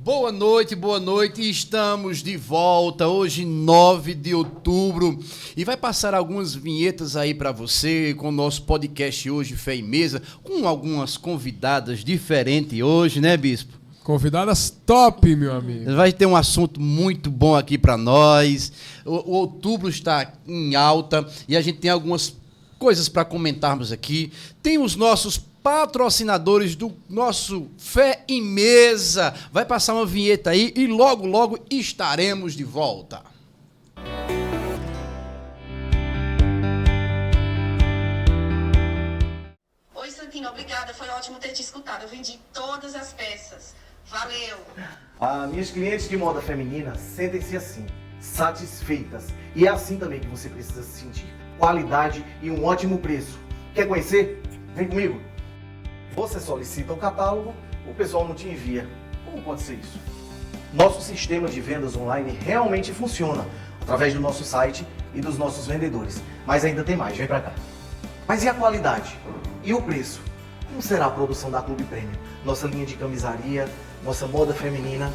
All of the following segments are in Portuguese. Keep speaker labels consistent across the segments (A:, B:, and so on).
A: Boa noite, estamos de volta, hoje 9 de outubro, e vai passar algumas vinhetas aí para você, com o nosso podcast hoje, Fé e Mesa, com algumas convidadas diferentes hoje, né, Bispo?
B: Convidadas top, meu amigo.
A: Vai ter um assunto muito bom aqui para nós, o outubro está em alta, e a gente tem algumas coisas para comentarmos aqui, tem os nossos patrocinadores do nosso Fé em Mesa. Vai passar uma vinheta aí e logo estaremos de volta.
C: Oi, Santinho, obrigada. Foi ótimo ter te escutado. Eu vendi todas as peças. Valeu.
D: Minhas clientes de moda feminina sentem-se assim, satisfeitas. E é assim também que você precisa se sentir. Qualidade e um ótimo preço. Quer conhecer? Vem comigo. Você solicita o catálogo, o pessoal não te envia. Como pode ser isso? Nosso sistema de vendas online realmente funciona, através do nosso site e dos nossos vendedores. Mas ainda tem mais, vem pra cá. Mas e a qualidade? E o preço? Como será a produção da Clube Premium? Nossa linha de camisaria, nossa moda feminina.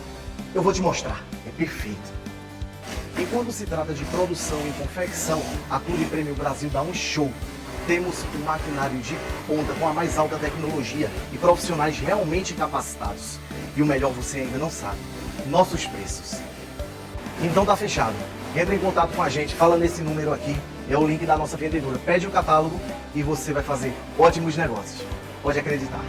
D: Eu vou te mostrar, é perfeito. E quando se trata de produção e confecção, a Clube Premium Brasil dá um show. Temos um maquinário de ponta com a mais alta tecnologia e profissionais realmente capacitados. E o melhor você ainda não sabe, nossos preços. Então tá fechado. Entra em contato com a gente, fala nesse número aqui, é o link da nossa vendedora. Pede o catálogo e você vai fazer ótimos negócios. Pode acreditar.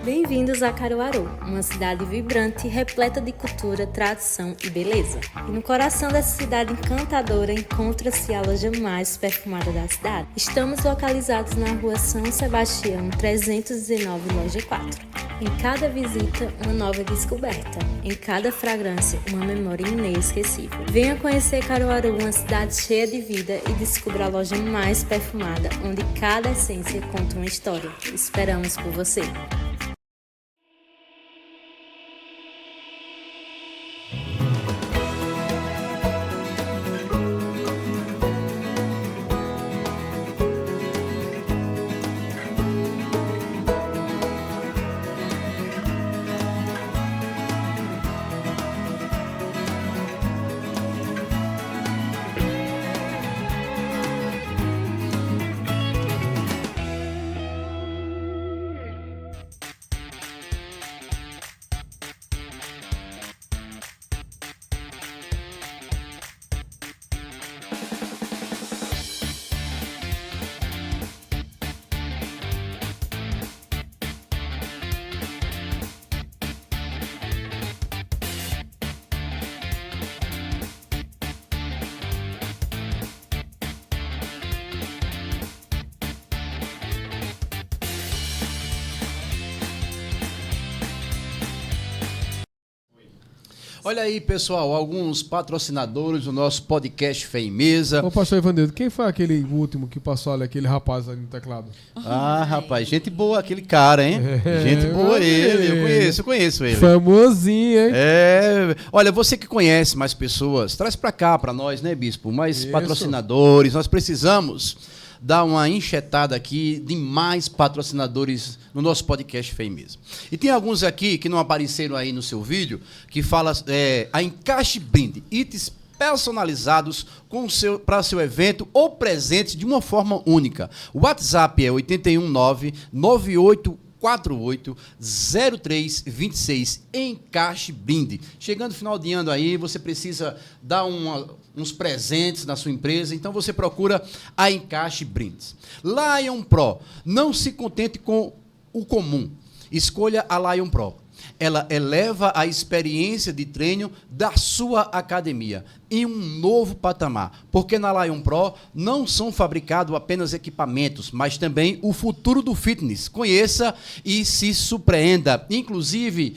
E: Bem-vindos a Caruaru, uma cidade vibrante, repleta de cultura, tradição e beleza. E no coração dessa cidade encantadora encontra-se a loja mais perfumada da cidade. Estamos localizados na rua São Sebastião, 319, loja 4. Em cada visita, uma nova descoberta. Em cada fragrância, uma memória inesquecível. Venha conhecer Caruaru, uma cidade cheia de vida, e descubra a loja mais perfumada, onde cada essência conta uma história. Esperamos por você!
A: Olha aí, pessoal, alguns patrocinadores do nosso podcast Fé em Mesa.
B: Ô, pastor Ivanildo, quem foi aquele último que passou ali, aquele rapaz ali no teclado?
A: Rapaz, gente boa aquele cara, hein? Gente boa ele, eu conheço ele.
B: Famosinho, hein?
A: Olha, você que conhece mais pessoas, traz pra cá, pra nós, né, Bispo? Mais
B: Isso.
A: patrocinadores, nós precisamos dar uma enxetada aqui de mais patrocinadores no nosso podcast Fé em Mesa. E tem alguns aqui que não apareceram aí no seu vídeo, que fala a Encaixe Brinde, itens personalizados para seu evento ou presente de uma forma única. O WhatsApp é 819-9848-0326. Encaixe Brinde. Chegando no final de ano aí, você precisa dar uns presentes na sua empresa, então você procura a Encaixe Brindes. Lion Pro, não se contente com o comum, escolha a Lion Pro. Ela eleva a experiência de treino da sua academia em um novo patamar, porque na Lion Pro não são fabricados apenas equipamentos, mas também o futuro do fitness. Conheça e se surpreenda. Inclusive,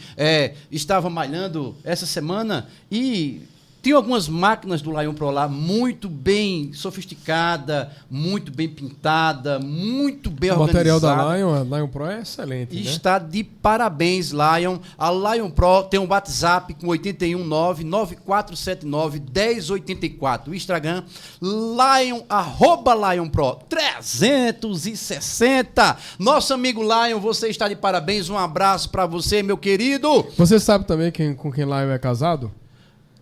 A: estava malhando essa semana e Tem algumas máquinas do Lion Pro lá muito bem sofisticada, muito bem pintada, muito bem
B: O
A: organizada.
B: material da Lion, a Lion Pro é excelente, né?
A: Está de parabéns, Lion. A Lion Pro tem um WhatsApp com 819-9479-1084. O Instagram, Lion, @Lion Pro 360. Nosso amigo Lion, você está de parabéns. Um abraço para você, meu querido.
B: Você sabe também com quem Lion é casado?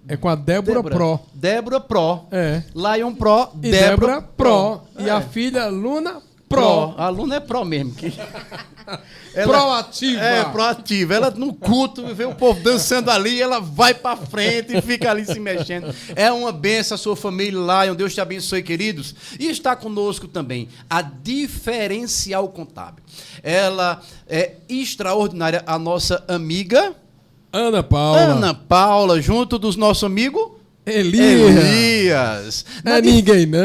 B: É com a Débora Pro.
A: Débora Pro.
B: É.
A: Lion Pro,
B: E Débora Pro. E
A: É.
B: a filha Luna Pro.
A: A aluna é Pro mesmo.
B: Proativa.
A: É, proativa. Ela no culto, vê o povo dançando ali, ela vai pra frente e fica ali se mexendo. É uma benção a sua família Lion. Deus te abençoe, queridos. E está conosco também a Diferencial Contábil. Ela é extraordinária, a nossa amiga
B: Ana Paula.
A: Ana Paula, junto dos nosso amigo
B: Elias.
A: Na
B: É ninguém não.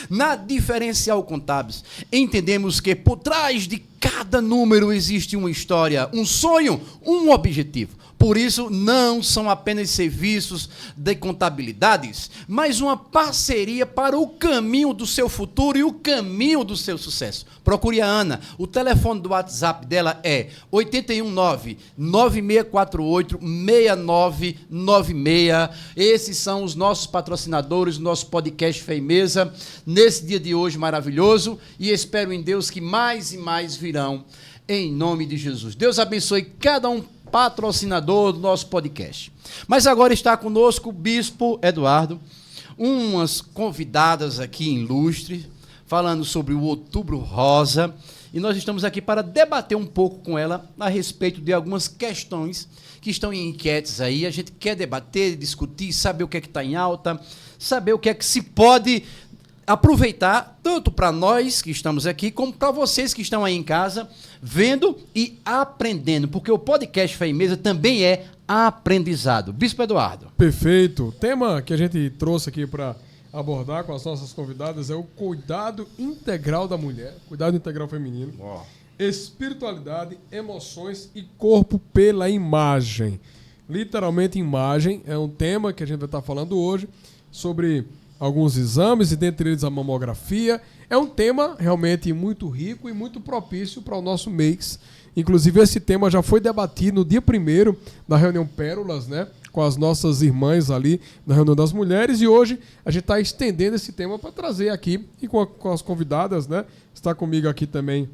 A: Na Diferencial Contábeis, entendemos que por trás de cada número existe uma história, um sonho, um objetivo. Por isso, não são apenas serviços de contabilidades, mas uma parceria para o caminho do seu futuro e o caminho do seu sucesso. Procure a Ana. O telefone do WhatsApp dela é 819-9648-6996. Esses são os nossos patrocinadores, nosso podcast Fé e Mesa, nesse dia de hoje maravilhoso. E espero em Deus que mais e mais virão, em nome de Jesus. Deus abençoe cada um patrocinador do nosso podcast. Mas agora está conosco o Bispo Eduardo, umas convidadas aqui ilustres, falando sobre o Outubro Rosa, e nós estamos aqui para debater um pouco com ela a respeito de algumas questões que estão em enquetes aí. A gente quer debater, discutir, saber o que é que está em alta, saber o que é que se pode aproveitar, tanto para nós que estamos aqui, como para vocês que estão aí em casa, vendo e aprendendo, porque o podcast Fé e Mesa também é aprendizado. Bispo Eduardo.
B: Perfeito. O tema que a gente trouxe aqui para abordar com as nossas convidadas é o cuidado integral da mulher, cuidado integral feminino, espiritualidade, emoções e corpo pela imagem. Literalmente imagem é um tema que a gente vai estar falando hoje sobre alguns exames, e dentre eles a mamografia. É um tema realmente muito rico e muito propício para o nosso mês. Inclusive, esse tema já foi debatido no dia 1º da reunião Pérolas, né? Com as nossas irmãs ali na reunião das mulheres. E hoje a gente está estendendo esse tema para trazer aqui e com as convidadas, né? Está comigo aqui também,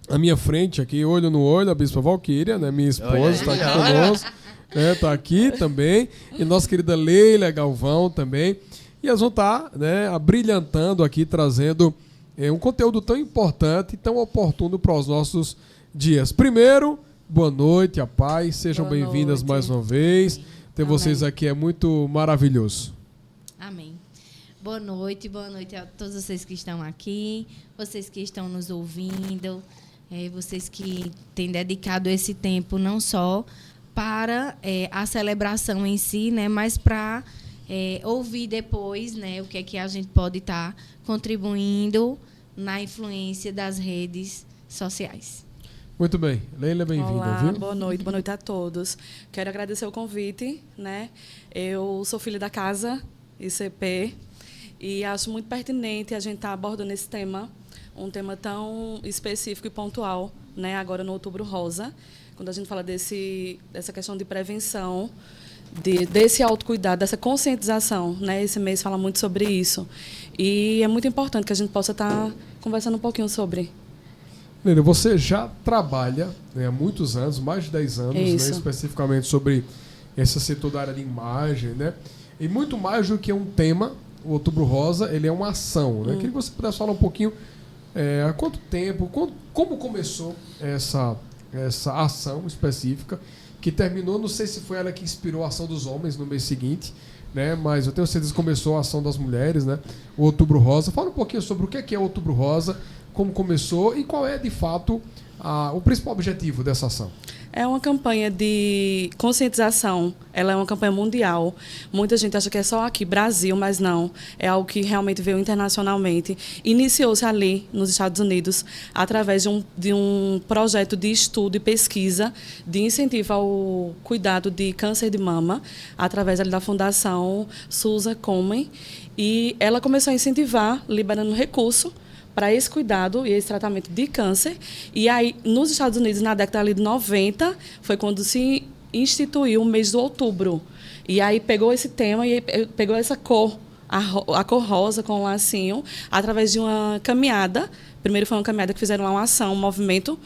B: à minha frente, aqui, olho no olho, a Bispa Valquíria, né? Minha esposa está aqui conosco. Está aqui também. E nossa querida Leila Galvão também. E elas vão estar, né, abrilhantando aqui, trazendo um conteúdo tão importante e tão oportuno para os nossos dias. Primeiro, boa noite, a paz. Sejam bem-vindas mais uma vez. Ter vocês aqui é muito maravilhoso.
F: Amém. Boa noite a todos vocês que estão aqui, vocês que estão nos ouvindo, vocês que têm dedicado esse tempo não só para a celebração em si, né, mas para ouvir depois, né, o que é que a gente pode estar contribuindo na influência das redes sociais.
B: Muito bem. Leila, bem-vinda.
G: Olá,
B: viu?
G: boa noite a todos. Quero agradecer o convite, né? Eu sou filha da casa, ICP, e acho muito pertinente a gente estar abordando esse tema, um tema tão específico e pontual, né? Agora no Outubro Rosa, quando a gente fala dessa questão de prevenção, desse autocuidado, dessa conscientização, né? Esse mês fala muito sobre isso. E é muito importante que a gente possa estar conversando um pouquinho sobre.
B: Leila, você já trabalha, né, há muitos anos, mais de 10 anos, né, especificamente sobre esse setor da área de imagem, né? E muito mais do que um tema, o Outubro Rosa, ele é uma ação, né? Queria que você pudesse falar um pouquinho há quanto tempo, como começou essa ação específica, que terminou, não sei se foi ela que inspirou a ação dos homens no mês seguinte, né? Mas eu tenho certeza que começou a ação das mulheres, né? O Outubro Rosa. Fala um pouquinho sobre o que é o Outubro Rosa, como começou e qual é, de fato, o principal objetivo dessa ação.
G: É uma campanha de conscientização, ela é uma campanha mundial. Muita gente acha que é só aqui, Brasil, mas não. É algo que realmente veio internacionalmente. Iniciou-se ali, nos Estados Unidos, através de um projeto de estudo e pesquisa de incentivo ao cuidado de câncer de mama, através ali da Fundação Susan Komen. E ela começou a incentivar, liberando recurso para esse cuidado e esse tratamento de câncer. E aí, nos Estados Unidos, na década ali de 90, foi quando se instituiu o mês de outubro. E aí pegou esse tema e pegou essa cor, a cor rosa com o lacinho, através de uma caminhada. Primeiro foi uma caminhada que fizeram lá uma ação, um movimento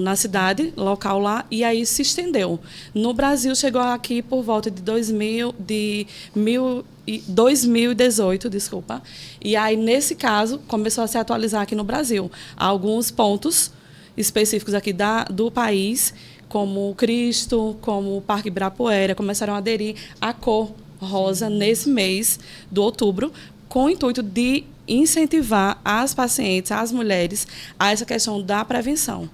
G: na cidade, local lá, e aí se estendeu. No Brasil, chegou aqui por volta de 2018, desculpa. E aí, nesse caso, começou a se atualizar aqui no Brasil. Alguns pontos específicos aqui do país, como o Cristo, como o Parque Ibirapuera, começaram a aderir à cor rosa nesse mês de outubro, com o intuito de incentivar as pacientes, as mulheres, a essa questão da prevenção.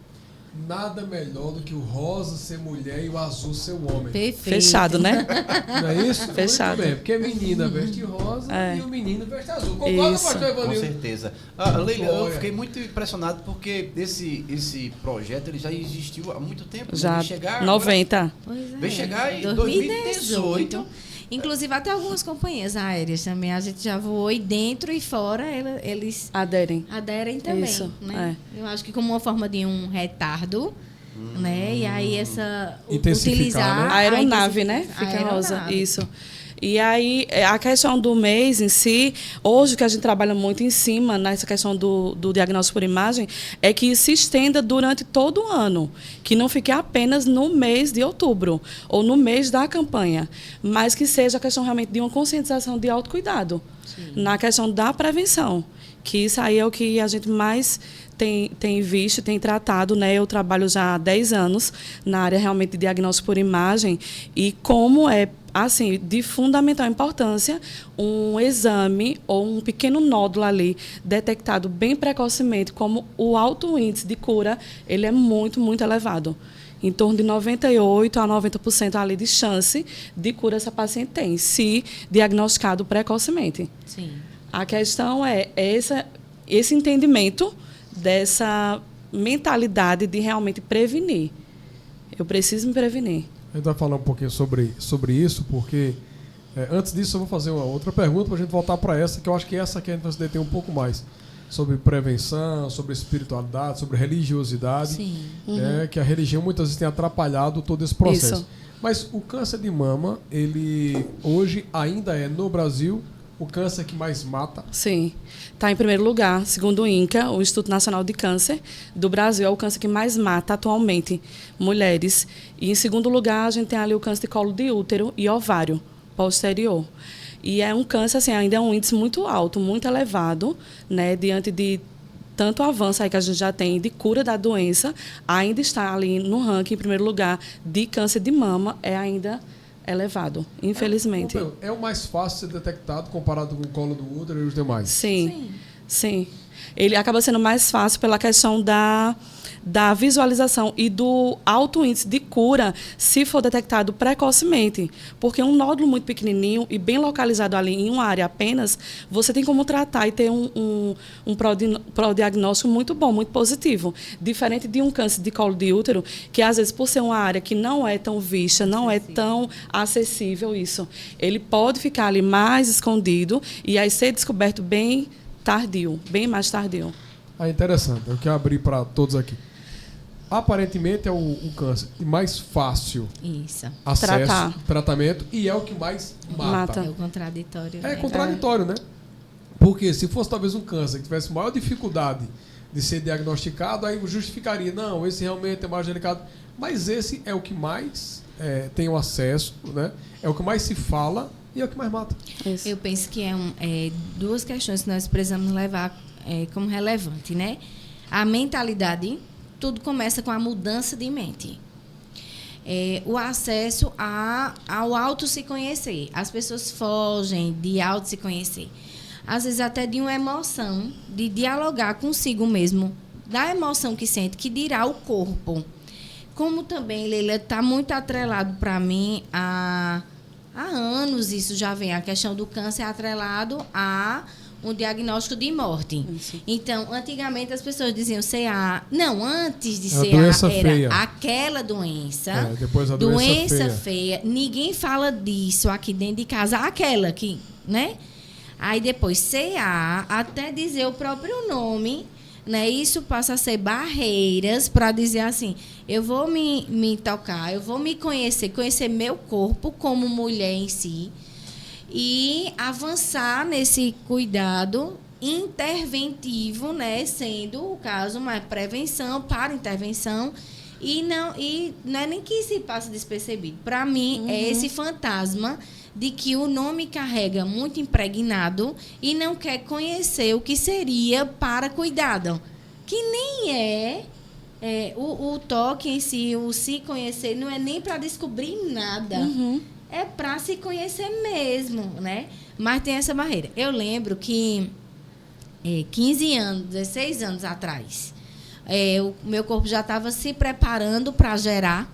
B: Nada melhor do que o rosa ser mulher e o azul ser o homem.
F: Perfeito.
G: Fechado, né?
B: Não é isso?
G: Fechado.
B: Muito bem, porque a menina veste rosa e o menino veste azul. Concorda,
G: Isso.
B: pastor
A: Com
B: Evanildo?
A: certeza. Leila, eu fiquei muito impressionado porque esse projeto ele já existiu há muito tempo.
G: Já,
A: Veio chegar
G: 90.
F: Pois é.
A: Veio chegar em 2018.
F: Inclusive, até algumas companhias aéreas também. A gente já voou e dentro e fora, eles
G: Aderem.
F: aderem também.
G: Isso,
F: Né? Eu acho que como uma forma de um retardo, né? E aí
B: Intensificar,
F: utilizar
B: né?
G: A aeronave, né?
F: A
G: Fica rosa.
F: aeronave.
G: Isso. E aí, a questão do mês em si, hoje que a gente trabalha muito em cima nessa questão do diagnóstico por imagem, é que se estenda durante todo o ano, que não fique apenas no mês de outubro ou no mês da campanha, mas que seja a questão realmente de uma conscientização de autocuidado, na questão da prevenção, que isso aí é o que a gente mais tem visto, tem tratado, né? Eu trabalho já há 10 anos na área realmente de diagnóstico por imagem e como é assim, de fundamental importância, um exame ou um pequeno nódulo ali detectado bem precocemente, como o alto índice de cura, ele é muito, muito elevado. Em torno de 98% a 90% ali de chance de cura essa paciente tem, se diagnosticado precocemente.
F: Sim. A
G: questão é esse entendimento dessa mentalidade de realmente prevenir. Eu preciso me prevenir.
B: A gente vai falar um pouquinho sobre isso, porque antes disso eu vou fazer uma outra pergunta para a gente voltar para essa, que eu acho que essa que a gente vai se deter um pouco mais. Sobre prevenção, sobre espiritualidade, sobre religiosidade.
F: Sim.
B: Que a religião muitas vezes tem atrapalhado todo esse processo.
G: Isso.
B: Mas o câncer de mama, ele hoje ainda é, no Brasil, o câncer que mais mata?
G: Sim. Está em primeiro lugar, segundo o INCA, o Instituto Nacional de Câncer do Brasil, é o câncer que mais mata atualmente mulheres. E em segundo lugar, a gente tem ali o câncer de colo de útero e ovário posterior. E é um câncer, assim, ainda é um índice muito alto, muito elevado, né, diante de tanto avanço aí que a gente já tem de cura da doença, ainda está ali no ranking, em primeiro lugar, de câncer de mama, é ainda elevado, infelizmente.
B: É o mais fácil de ser detectado comparado com o colo do útero e os demais?
G: Sim. Ele acaba sendo mais fácil pela questão da visualização e do alto índice de cura se for detectado precocemente. Porque um nódulo muito pequenininho e bem localizado ali em uma área apenas, você tem como tratar e ter um prodiagnóstico muito bom, muito positivo. Diferente de um câncer de colo de útero, que às vezes por ser uma área que não é tão vista, não é tão acessível isso, ele pode ficar ali mais escondido e aí ser descoberto bem tardio, bem mais tardio.
B: Interessante. Eu quero abrir para todos aqui. Aparentemente é o câncer mais fácil acesso, tratamento, e é o que mais mata.
F: É o contraditório.
B: É contraditório, né? Porque se fosse talvez um câncer que tivesse maior dificuldade de ser diagnosticado, aí justificaria, não, esse realmente é mais delicado. Mas esse é o que mais tem o acesso, né? É o que mais se fala e é o que mais mata.
F: Isso. Eu penso que duas questões que nós precisamos levar como relevante, né? A mentalidade, tudo começa com a mudança de mente. O acesso ao auto se conhecer. As pessoas fogem de auto se conhecer. às vezes até de uma emoção, de dialogar consigo mesmo, da emoção que sente, que dirá o corpo. Como também, Leila, está muito atrelado para mim há anos, isso já vem, a questão do câncer atrelado a um diagnóstico de morte. Isso. Então, antigamente as pessoas diziam CA. Não, antes de CA era feia. Aquela doença.
B: Depois a
F: doença feia. Ninguém fala disso aqui dentro de casa. Aquela que, né? Aí depois CA, até dizer o próprio nome, né? Isso passa a ser barreiras para dizer assim, eu vou me tocar, eu vou me conhecer meu corpo como mulher em si, e avançar nesse cuidado interventivo, né, sendo o caso uma prevenção para intervenção, e não é nem que se passa despercebido. Para mim, é esse fantasma de que o nome carrega muito impregnado e não quer conhecer o que seria para cuidado, que nem o toque em si, o se conhecer, não é nem para descobrir nada. É para se conhecer mesmo, né? Mas tem essa barreira. Eu lembro que 15 anos, 16 anos atrás, o meu corpo já estava se preparando para gerar,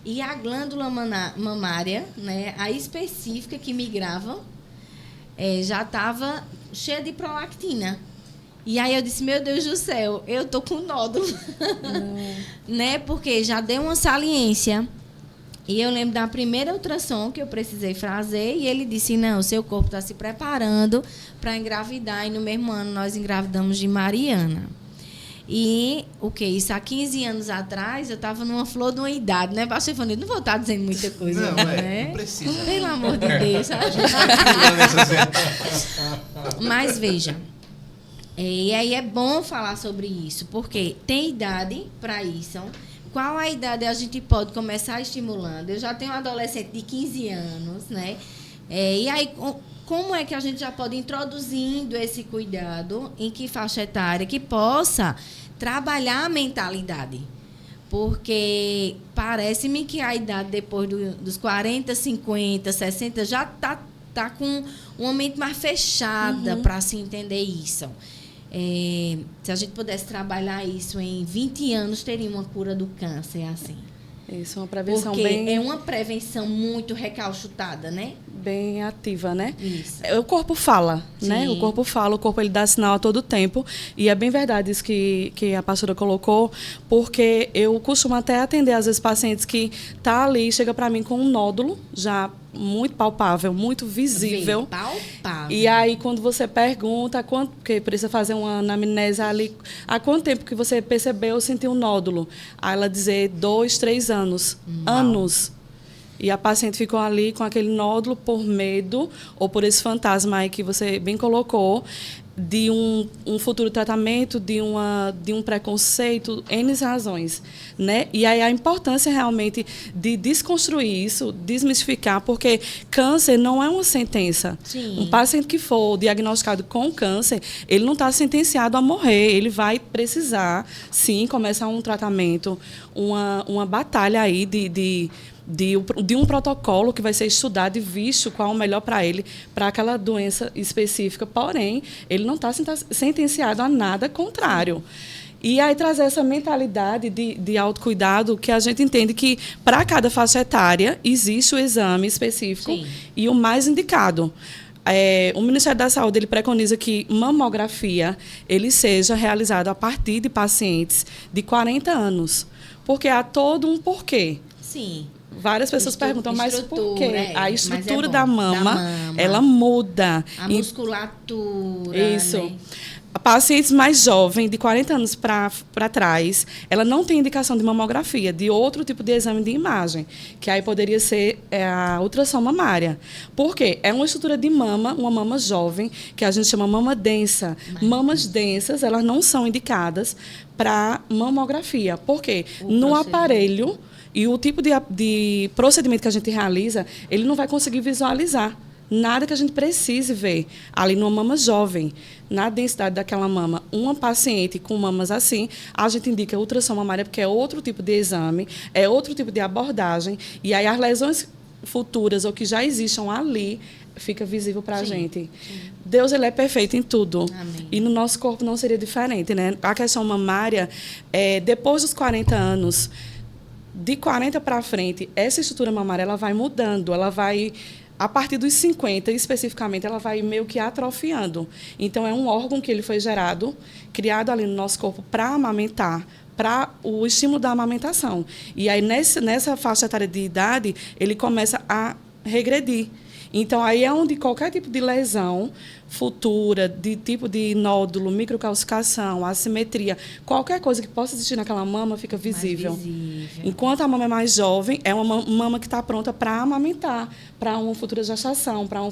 F: e a glândula mamária, né, a específica que migrava, já estava cheia de prolactina. E aí eu disse, meu Deus do céu, eu tô com nódulo. Né? Porque já deu uma saliência. E eu lembro da primeira ultrassom que eu precisei fazer, e ele disse, não, o seu corpo está se preparando para engravidar. E no mesmo ano nós engravidamos de Mariana. E isso há 15 anos atrás, eu estava numa flor de uma idade, né, Bastefone? Não vou estar dizendo muita coisa,
A: não,
F: né?
A: Não precisa.
F: Pelo amor de Deus. Mas veja, e aí é bom falar sobre isso, porque tem idade para isso. Qual a idade a gente pode começar estimulando? Eu já tenho um adolescente de 15 anos, né? E aí, como é que a gente já pode ir introduzindo esse cuidado, em que faixa etária, que possa trabalhar a mentalidade? Porque parece-me que a idade depois dos 40, 50, 60 já tá com uma mente mais fechada para se entender isso. Se a gente pudesse trabalhar isso em 20 anos, teria uma cura do câncer, assim.
G: Isso, uma prevenção
F: porque
G: bem...
F: é uma prevenção muito recalchutada, né?
G: Bem ativa, né?
F: Isso.
G: O corpo fala, né? O corpo fala, o corpo ele dá sinal a todo tempo. E é bem verdade isso que a pastora colocou, porque eu costumo até atender, às vezes, pacientes que tá ali, chega para mim com um nódulo já muito palpável, muito visível.
F: Palpável.
G: E aí, quando você pergunta, porque precisa fazer uma anamnese ali, há quanto tempo que você percebeu, sentiu um nódulo? Aí ela dizer 2, 3 anos. Anos. E a paciente ficou ali com aquele nódulo por medo, ou por esse fantasma aí que você bem colocou, de um futuro tratamento, de um preconceito, N razões, né? E aí a importância realmente de desconstruir isso, desmistificar, porque câncer não é uma sentença.
F: Sim.
G: Um paciente que for diagnosticado com câncer, ele não está sentenciado a morrer, ele vai precisar, sim, começar um tratamento, uma batalha aí de um protocolo que vai ser estudado e visto qual é o melhor para ele, para aquela doença específica. Porém, ele não está sentenciado a nada contrário. E aí trazer essa mentalidade de autocuidado, que a gente entende que, para cada faixa etária, existe o exame específico. Sim. E o mais indicado. O Ministério da Saúde ele preconiza que mamografia ele seja realizada a partir de pacientes de 40 anos. Porque há todo um porquê.
F: Sim.
G: Várias pessoas perguntam, mas por quê? A estrutura
F: da
G: mama, ela muda.
F: A musculatura.
G: Isso.
F: Né?
G: Pacientes mais jovens, de 40 anos para trás, ela não tem indicação de mamografia, de outro tipo de exame de imagem, que aí poderia ser a ultrassom mamária. Por quê? É uma estrutura de mama, uma mama jovem, que a gente chama mama densa. Mamas densas, elas não são indicadas para mamografia. Por quê? No aparelho... E o tipo de procedimento que a gente realiza, ele não vai conseguir visualizar nada que a gente precise ver ali numa mama jovem, na densidade daquela mama. Uma paciente com mamas assim, a gente indica ultrassom mamária, porque é outro tipo de exame, é outro tipo de abordagem. E aí as lesões futuras ou que já existam ali, fica visível para a
F: Sim,
G: gente. Deus, ele é perfeito em tudo.
F: Amém.
G: E no nosso corpo não seria diferente, né? A questão mamária, depois dos 40 anos, de 40 para frente, essa estrutura mamária ela vai mudando, ela vai, a partir dos 50, especificamente, ela vai meio que atrofiando. Então, é um órgão que ele foi gerado, criado ali no nosso corpo para amamentar, para o estímulo da amamentação. E aí, nessa faixa etária de idade, ele começa a regredir. Então, aí é onde qualquer tipo de lesão futura, de tipo de nódulo, microcalcificação, assimetria, qualquer coisa que possa existir naquela mama fica visível. Enquanto a mama é mais jovem, é uma mama que está pronta para amamentar, para uma futura gestação, para uma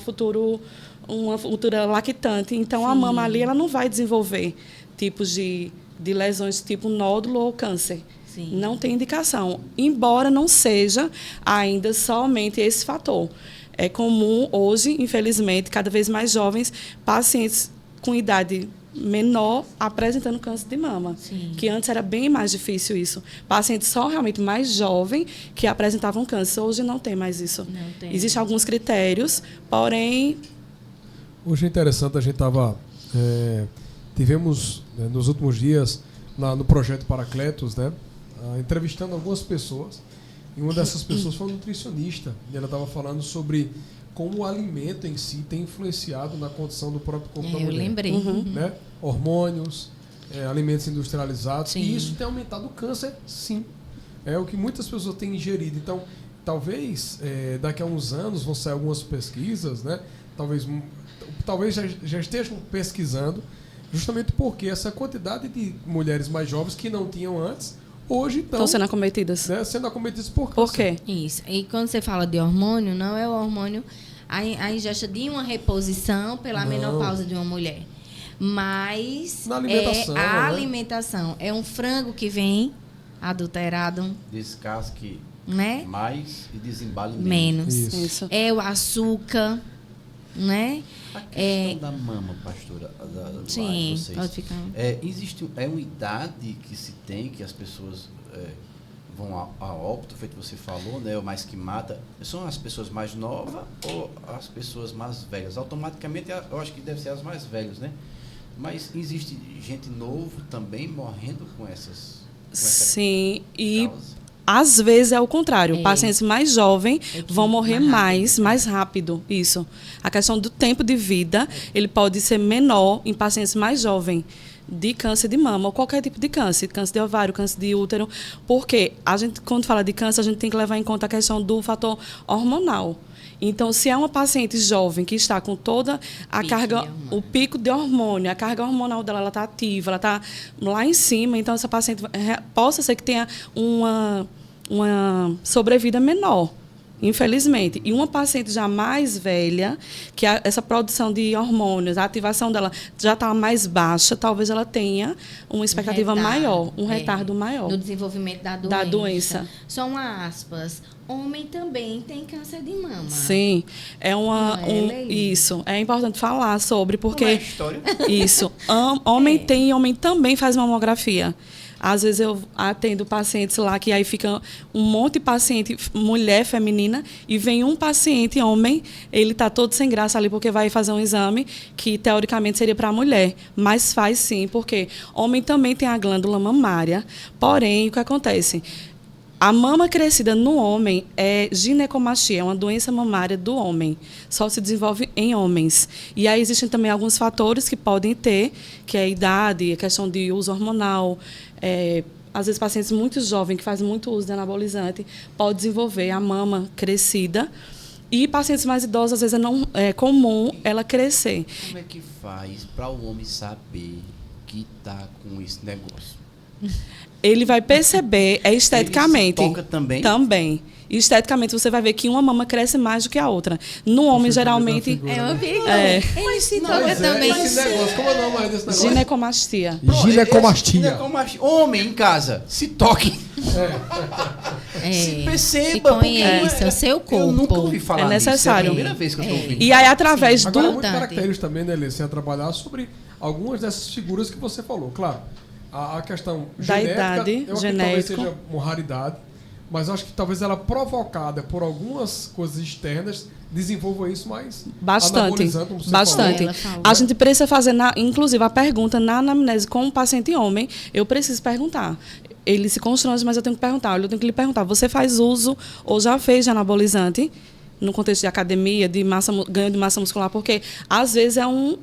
G: futura lactante. Então, a mama ali ela não vai desenvolver tipos de lesões tipo nódulo ou câncer.
F: Sim.
G: Não tem indicação, embora não seja ainda somente esse fator. É comum hoje, infelizmente, cada vez mais jovens, pacientes com idade menor apresentando câncer de mama.
F: Sim.
G: Que antes era bem mais difícil isso. Pacientes só realmente mais jovens que apresentavam câncer. Hoje não tem mais isso.
F: Não tem.
G: Existem alguns critérios, porém...
B: Hoje é interessante, a gente tivemos, nos últimos dias, no projeto Paracletos, né, entrevistando algumas pessoas. E uma dessas pessoas foi uma nutricionista. E ela estava falando sobre como o alimento em si tem influenciado na condição do próprio corpo da mulher.
F: Eu lembrei.
B: Né? Hormônios, alimentos industrializados.
F: Sim.
B: E isso tem aumentado o câncer, sim. É o que muitas pessoas têm ingerido. Então, talvez, daqui a uns anos, vão sair algumas pesquisas, né? Talvez já estejam pesquisando, justamente porque essa quantidade de mulheres mais jovens que não tinham antes, hoje estão
G: sendo acometidas.
B: Né, sendo acometidas por câncer.
G: Por quê?
F: Isso. E quando você fala de hormônio, não é o hormônio, a ingesta de uma reposição pela menopausa de uma mulher. Mas
B: na alimentação,
F: a
B: né?
F: alimentação. É um frango que vem adulterado,
A: Descasque
F: né?
A: mais e desembale
F: Menos.
G: Isso.
F: É o açúcar, né?
A: A questão da mama, pastora,
F: Sim,
A: vocês,
F: pode ficar.
A: Existe uma idade que se tem, que as pessoas vão a óbito, feito você falou, né? O mais que mata. São as pessoas mais novas ou as pessoas mais velhas? Automaticamente, eu acho que deve ser as mais velhas, né? Mas existe gente novo também morrendo com essa
G: Sim, e
A: causa?
G: às vezes é o contrário. Pacientes mais jovens
F: que
G: vão morrer
F: mais
G: mais rápido. Isso. A questão do tempo de vida, ele pode ser menor em pacientes mais jovens de câncer de mama ou qualquer tipo de câncer de ovário, câncer de útero, porque a gente, quando fala de câncer, a gente tem que levar em conta a questão do fator hormonal. Então, se é uma paciente jovem que está com toda a carga, o pico de hormônio, a carga hormonal dela está ativa, ela está lá em cima, então essa paciente possa ser que tenha uma sobrevida menor, infelizmente. E uma paciente já mais velha, que essa produção de hormônios, a ativação dela já está mais baixa, talvez ela tenha uma expectativa maior, um retardo maior.
F: No desenvolvimento da doença. Só uma aspas. Homem também tem câncer de mama.
G: Sim, isso. É importante falar sobre, porque...
A: Não é história.
G: Isso. Homem tem e homem também faz mamografia. Às vezes eu atendo pacientes lá que aí fica um monte de paciente, mulher feminina, e vem um paciente homem, ele está todo sem graça ali porque vai fazer um exame que teoricamente seria para a mulher, mas faz sim, porque homem também tem a glândula mamária, porém, o que acontece? A mama crescida no homem é ginecomastia, é uma doença mamária do homem. Só se desenvolve em homens. E aí existem também alguns fatores que podem ter, que é a idade, a questão de uso hormonal. Às vezes, pacientes muito jovens, que fazem muito uso de anabolizante, podem desenvolver a mama crescida. E pacientes mais idosos, às vezes, é comum ela crescer.
A: Como é que faz para o homem saber que está com esse negócio?
G: Ele vai perceber esteticamente.
A: Ele se toca também?
G: Também. E esteticamente você vai ver que uma mama cresce mais do que a outra. No homem, geralmente...
F: Ele se toca também.
B: Esse negócio, como é o nome desse negócio?
G: Ginecomastia.
B: Ginecomastia.
A: Homem em casa, se toque. Se perceba.
F: Se conheça o seu corpo.
A: Eu nunca ouvi falar
G: É necessário.
A: disso. É a primeira vez que eu estou ouvindo.
G: E aí, através
B: Agora, é
G: do...
B: muito característico também, né, Lê, você a trabalhar sobre algumas dessas figuras que você falou. Claro, a questão
G: Da
B: genética,
G: idade,
B: eu acredito que talvez
G: genético.
B: seja uma raridade, mas eu acho que talvez ela provocada por algumas coisas externas desenvolva isso mais
G: Bastante.
B: anabolizante, como você
G: Bastante.
B: falou.
G: A gente precisa fazer, inclusive, a pergunta na anamnese com o paciente homem, eu preciso perguntar. Ele se constrange, mas eu tenho que perguntar. Eu tenho que lhe perguntar, você faz uso ou já fez de anabolizante no contexto de academia, de ganho de massa muscular? Porque, às vezes, é um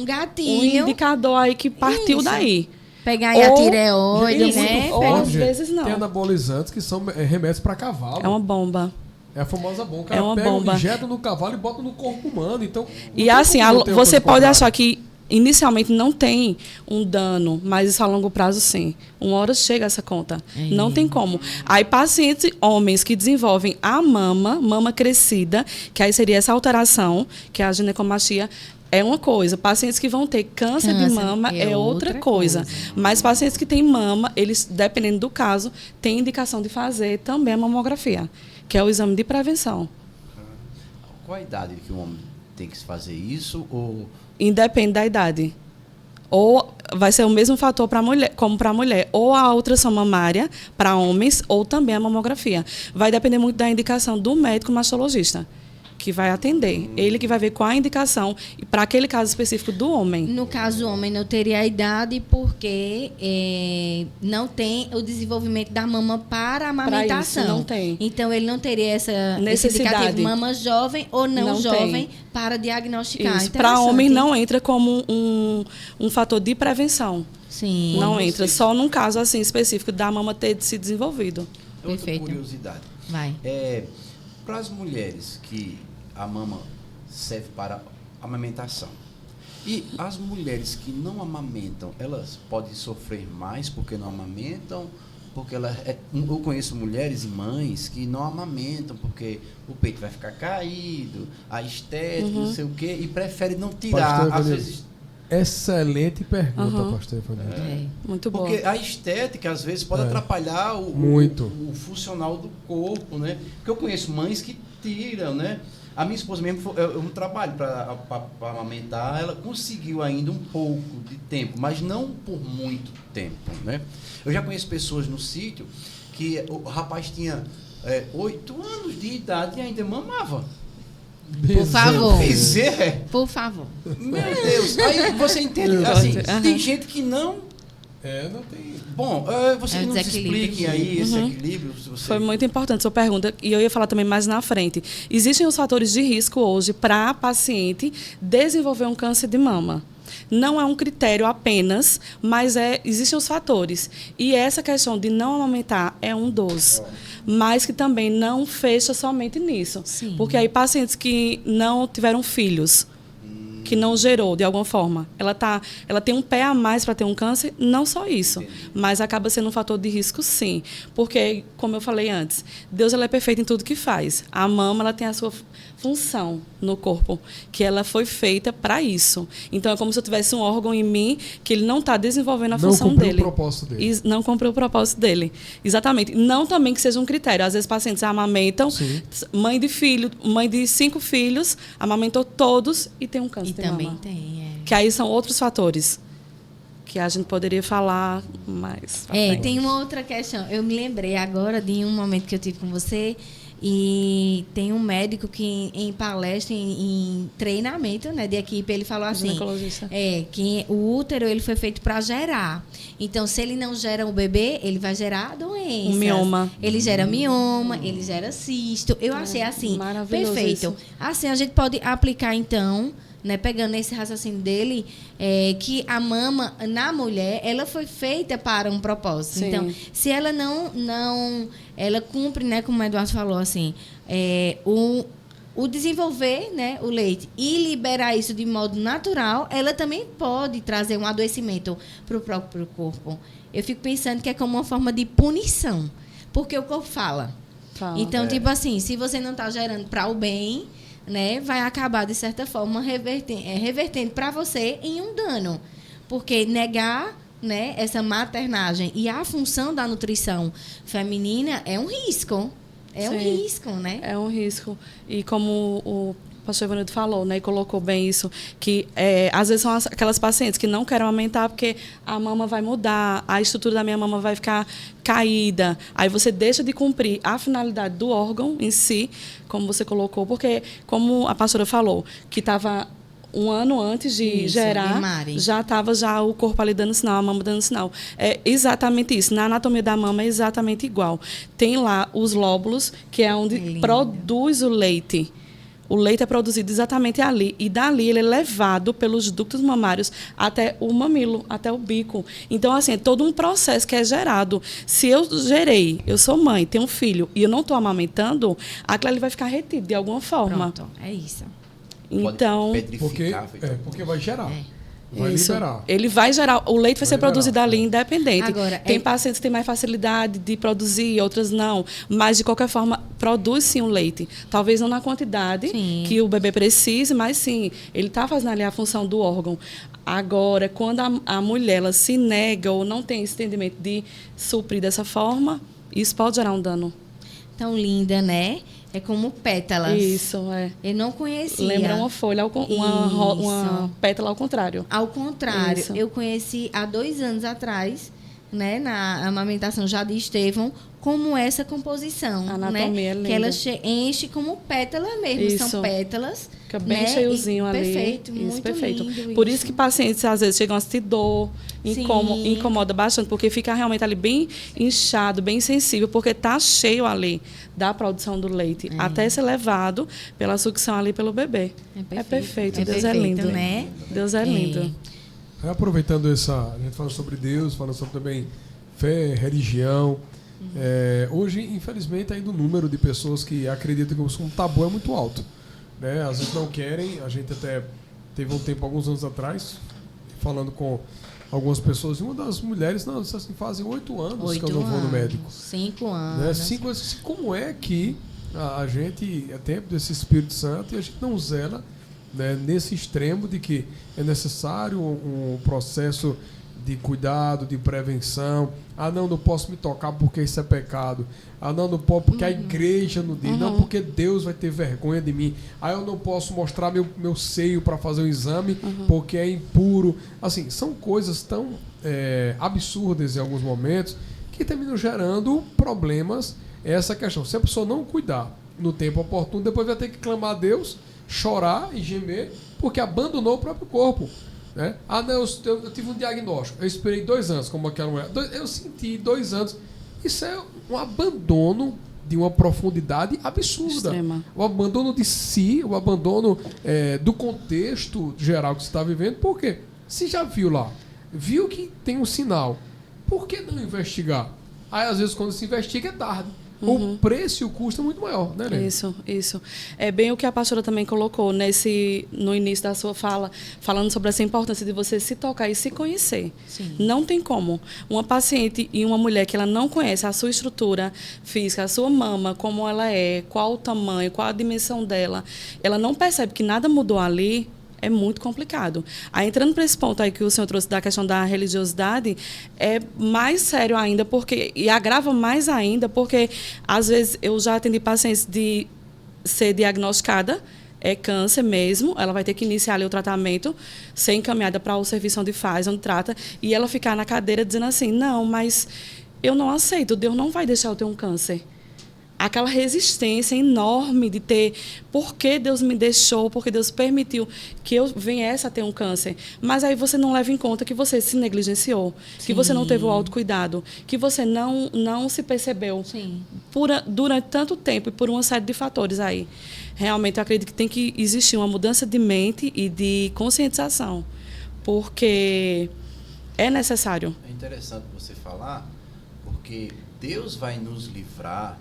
F: gatilho.
G: indicador aí que partiu daí.
F: Pegar aí a tireoide,
B: Isso,
F: né?
B: muito forte,
G: às
B: gente.
G: vezes não.
B: Tem anabolizantes que são remédios para cavalo.
G: É uma bomba.
B: É a famosa bomba. O
G: É
B: cara
G: uma
B: pega,
G: bomba.
B: injeta no cavalo e bota no corpo humano. Então,
G: E assim, você pode achar que inicialmente não tem um dano, mas isso a longo prazo sim. Uma hora chega essa conta. Não tem como. Aí pacientes, homens que desenvolvem a mama crescida, que aí seria essa alteração, que é a ginecomastia, é uma coisa. Pacientes que vão ter câncer de mama é outra coisa. Mas pacientes que têm mama, eles, dependendo do caso, têm indicação de fazer também a mamografia, que é o exame de prevenção.
A: Qual a idade que o homem tem que fazer isso? Ou...
G: Independe da idade. Ou vai ser o mesmo fator para mulher, como para a mulher, ou a ultrassom mamária para homens, ou também a mamografia. Vai depender muito da indicação do médico mastologista, que vai atender. Ele que vai ver qual a indicação para aquele caso específico do homem.
F: No caso do homem, não teria a idade porque não tem o desenvolvimento da mama para a amamentação.
G: Isso, não tem.
F: Então, ele não teria esse
G: Necessidade.
F: indicativo mama jovem ou não jovem
G: tem.
F: para diagnosticar.
G: Isso. Para homem não entra como um fator de prevenção.
F: Sim.
G: Não entra, só num caso assim específico da mama ter se desenvolvido.
A: Outra
F: Perfeito.
A: curiosidade.
F: Vai.
A: Para as mulheres que a mama serve para amamentação. E as mulheres que não amamentam, elas podem sofrer mais porque não amamentam? Porque eu conheço mulheres e mães que não amamentam porque o peito vai ficar caído, a estética, não sei o quê, e preferem não tirar.
B: Pastor
A: Às
B: Evanildo,
A: vezes,
B: excelente pergunta, pastor Evanildo.
G: Muito bom.
A: porque a estética, às vezes, pode atrapalhar o funcional do corpo, né? Porque eu conheço mães que tiram, né? A minha esposa mesmo, eu não trabalho para amamentar, ela conseguiu ainda um pouco de tempo, mas não por muito tempo, né? Eu já conheço pessoas no sítio que o rapaz tinha 8 anos de idade e ainda mamava.
F: Por favor.
A: Pois é.
F: Por favor.
A: Meu Deus. Aí você entende, assim, tem gente que não...
B: não tem...
A: Bom, vocês nos expliquem aí esse equilíbrio. Se você...
G: Foi muito importante a sua pergunta, e eu ia falar também mais na frente. Existem os fatores de risco hoje para a paciente desenvolver um câncer de mama. Não é um critério apenas, mas existem os fatores. E essa questão de não amamentar é um dos. Mas que também não fecha somente nisso.
F: Sim.
G: Porque aí pacientes que não tiveram filhos, que não gerou de alguma forma, ela tem um pé a mais para ter um câncer, não só isso, mas acaba sendo um fator de risco, sim. Porque, como eu falei antes, Deus é perfeito em tudo que faz. A mama ela tem a sua função no corpo, que ela foi feita para isso. Então, é como se eu tivesse um órgão em mim que ele não está desenvolvendo a função dele.
B: Não cumpriu o propósito dele.
G: Não cumpriu o propósito dele. Exatamente. Não também que seja um critério. Às vezes, pacientes amamentam, mãe de 5 filhos, amamentou todos e tem um câncer de
F: Também
G: mama.
F: tem,
G: Que aí são outros fatores que a gente poderia falar mais.
F: Tem uma outra questão. Eu me lembrei agora de um momento que eu tive com você. E tem um médico que em palestra, em treinamento, né, de equipe, ele falou assim, que o útero ele foi feito para gerar. Então, se ele não gera o bebê, ele vai gerar doenças.
G: Um mioma.
F: Ele gera mioma, ele gera cisto. Eu achei assim, perfeito.
G: Isso.
F: Assim, a gente pode aplicar, então, né, pegando esse raciocínio dele, que a mama na mulher ela foi feita para um propósito.
G: Sim.
F: Então, se ela não ela cumpre, né, como o Eduardo falou, assim, o desenvolver, né, o leite e liberar isso de modo natural, ela também pode trazer um adoecimento para o próprio corpo. Eu fico pensando que é como uma forma de punição, porque o corpo fala. Então, tipo assim, se você não está gerando para o bem, né, vai acabar, de certa forma, revertendo para você em um dano. Porque negar, né, essa maternagem e a função da nutrição feminina é um risco. É um risco, né?
G: É um risco. E como o pastor Ivanildo falou, né, e colocou bem isso, que às vezes são aquelas pacientes que não querem amamentar porque a mama vai mudar, a estrutura da minha mama vai ficar caída. Aí você deixa de cumprir a finalidade do órgão em si, como você colocou, porque, como a pastora falou, que estava um ano antes de gerar, já estava o corpo ali dando sinal, a mama dando sinal. É exatamente isso. Na anatomia da mama é exatamente igual. Tem lá os lóbulos, que é onde produz o leite. O leite é produzido exatamente ali. E dali ele é levado pelos ductos mamários até o mamilo, até o bico. Então, assim, é todo um processo que é gerado. Se eu gerei, eu sou mãe, tenho um filho, e eu não estou amamentando, aquilo ali vai ficar retido de alguma forma.
F: Pronto, é isso.
G: Então,
B: porque vai gerar. Vai
G: isso.
B: liberar.
G: Ele vai gerar, o leite vai ser produzido ali independente.
F: Agora,
G: tem pacientes que têm mais facilidade de produzir, outras não. Mas, de qualquer forma, produz sim o leite. Talvez não na quantidade que o bebê precise, mas sim, ele está fazendo ali a função do órgão. Agora, quando a mulher ela se nega ou não tem esse entendimento de suprir dessa forma, isso pode gerar um dano.
F: Tão linda, né? É como pétalas.
G: Isso, é.
F: Eu não conhecia.
G: Lembra uma folha, uma pétala ao contrário.
F: Ao contrário.
G: Isso.
F: Eu conheci há 2 anos atrás, né, na amamentação já de Estevão, como essa composição.
G: A anatomia é linda.
F: Que ela enche como pétala mesmo.
G: Isso.
F: São pétalas.
G: Fica bem
F: né?
G: cheiozinho ali.
F: Perfeito, muito
G: perfeito.
F: lindo.
G: Por isso que pacientes, às vezes, chegam a sentir dor, incomoda bastante, porque fica realmente ali bem inchado, bem sensível, porque está cheio ali da produção do leite, até ser levado pela sucção ali pelo bebê. É perfeito. Deus é lindo.
F: Né?
G: Deus é lindo.
B: Aproveitando a gente falando sobre Deus, falando sobre também fé, religião. Hoje, infelizmente, ainda o número de pessoas que acreditam que o tabu é muito alto. Né? Às vezes não querem. A gente até teve um tempo, alguns anos atrás, falando com algumas pessoas, e uma das mulheres disse assim, fazem 8 anos que eu não vou no médico.
F: 5 anos.
B: Né? 5 anos. Como é que a gente é tempo desse Espírito Santo e a gente não zela, né, nesse extremo de que é necessário um processo de cuidado, de prevenção. Não posso me tocar porque isso é pecado. Não posso porque a igreja não diz. Não, porque Deus vai ter vergonha de mim. Eu não posso mostrar meu seio para fazer um exame porque é impuro. Assim, são coisas tão absurdas em alguns momentos que terminam gerando problemas. Essa questão. Se a pessoa não cuidar no tempo oportuno, depois vai ter que clamar a Deus, chorar e gemer porque abandonou o próprio corpo. Né? Eu tive um diagnóstico. Eu esperei 2 anos, como aquela mulher. Eu senti 2 anos. Isso é um abandono de uma profundidade absurda.
G: Extrema.
B: O abandono de si, o abandono do contexto geral que você está vivendo. Por quê? Se já viu lá, viu que tem um sinal, por que não investigar? Aí, às vezes, quando se investiga, é tarde. O preço e o custo é muito maior, né, Lene?
G: Isso. É bem o que a pastora também colocou no início da sua fala, falando sobre essa importância de você se tocar e se conhecer.
F: Sim.
G: Não tem como. Uma paciente e uma mulher que ela não conhece a sua estrutura física, a sua mama, como ela é, qual o tamanho, qual a dimensão dela, ela não percebe que nada mudou ali. É muito complicado. Aí, entrando para esse ponto aí que o senhor trouxe da questão da religiosidade, é mais sério ainda, e agrava mais ainda, porque, às vezes, eu já atendi pacientes de ser diagnosticada, é câncer mesmo, ela vai ter que iniciar ali o tratamento, ser encaminhada para o serviço onde faz, onde trata, e ela ficar na cadeira dizendo assim, não, mas eu não aceito, Deus não vai deixar eu ter um câncer. Aquela resistência enorme de ter por que Deus me deixou, porque Deus permitiu que eu viesse a ter um câncer. Mas aí você não leva em conta que você se negligenciou, que você não teve o autocuidado, que você não se percebeu durante tanto tempo e por uma série de fatores aí. Realmente, eu acredito que tem que existir uma mudança de mente e de conscientização, porque é necessário.
A: É interessante você falar, porque Deus vai nos livrar.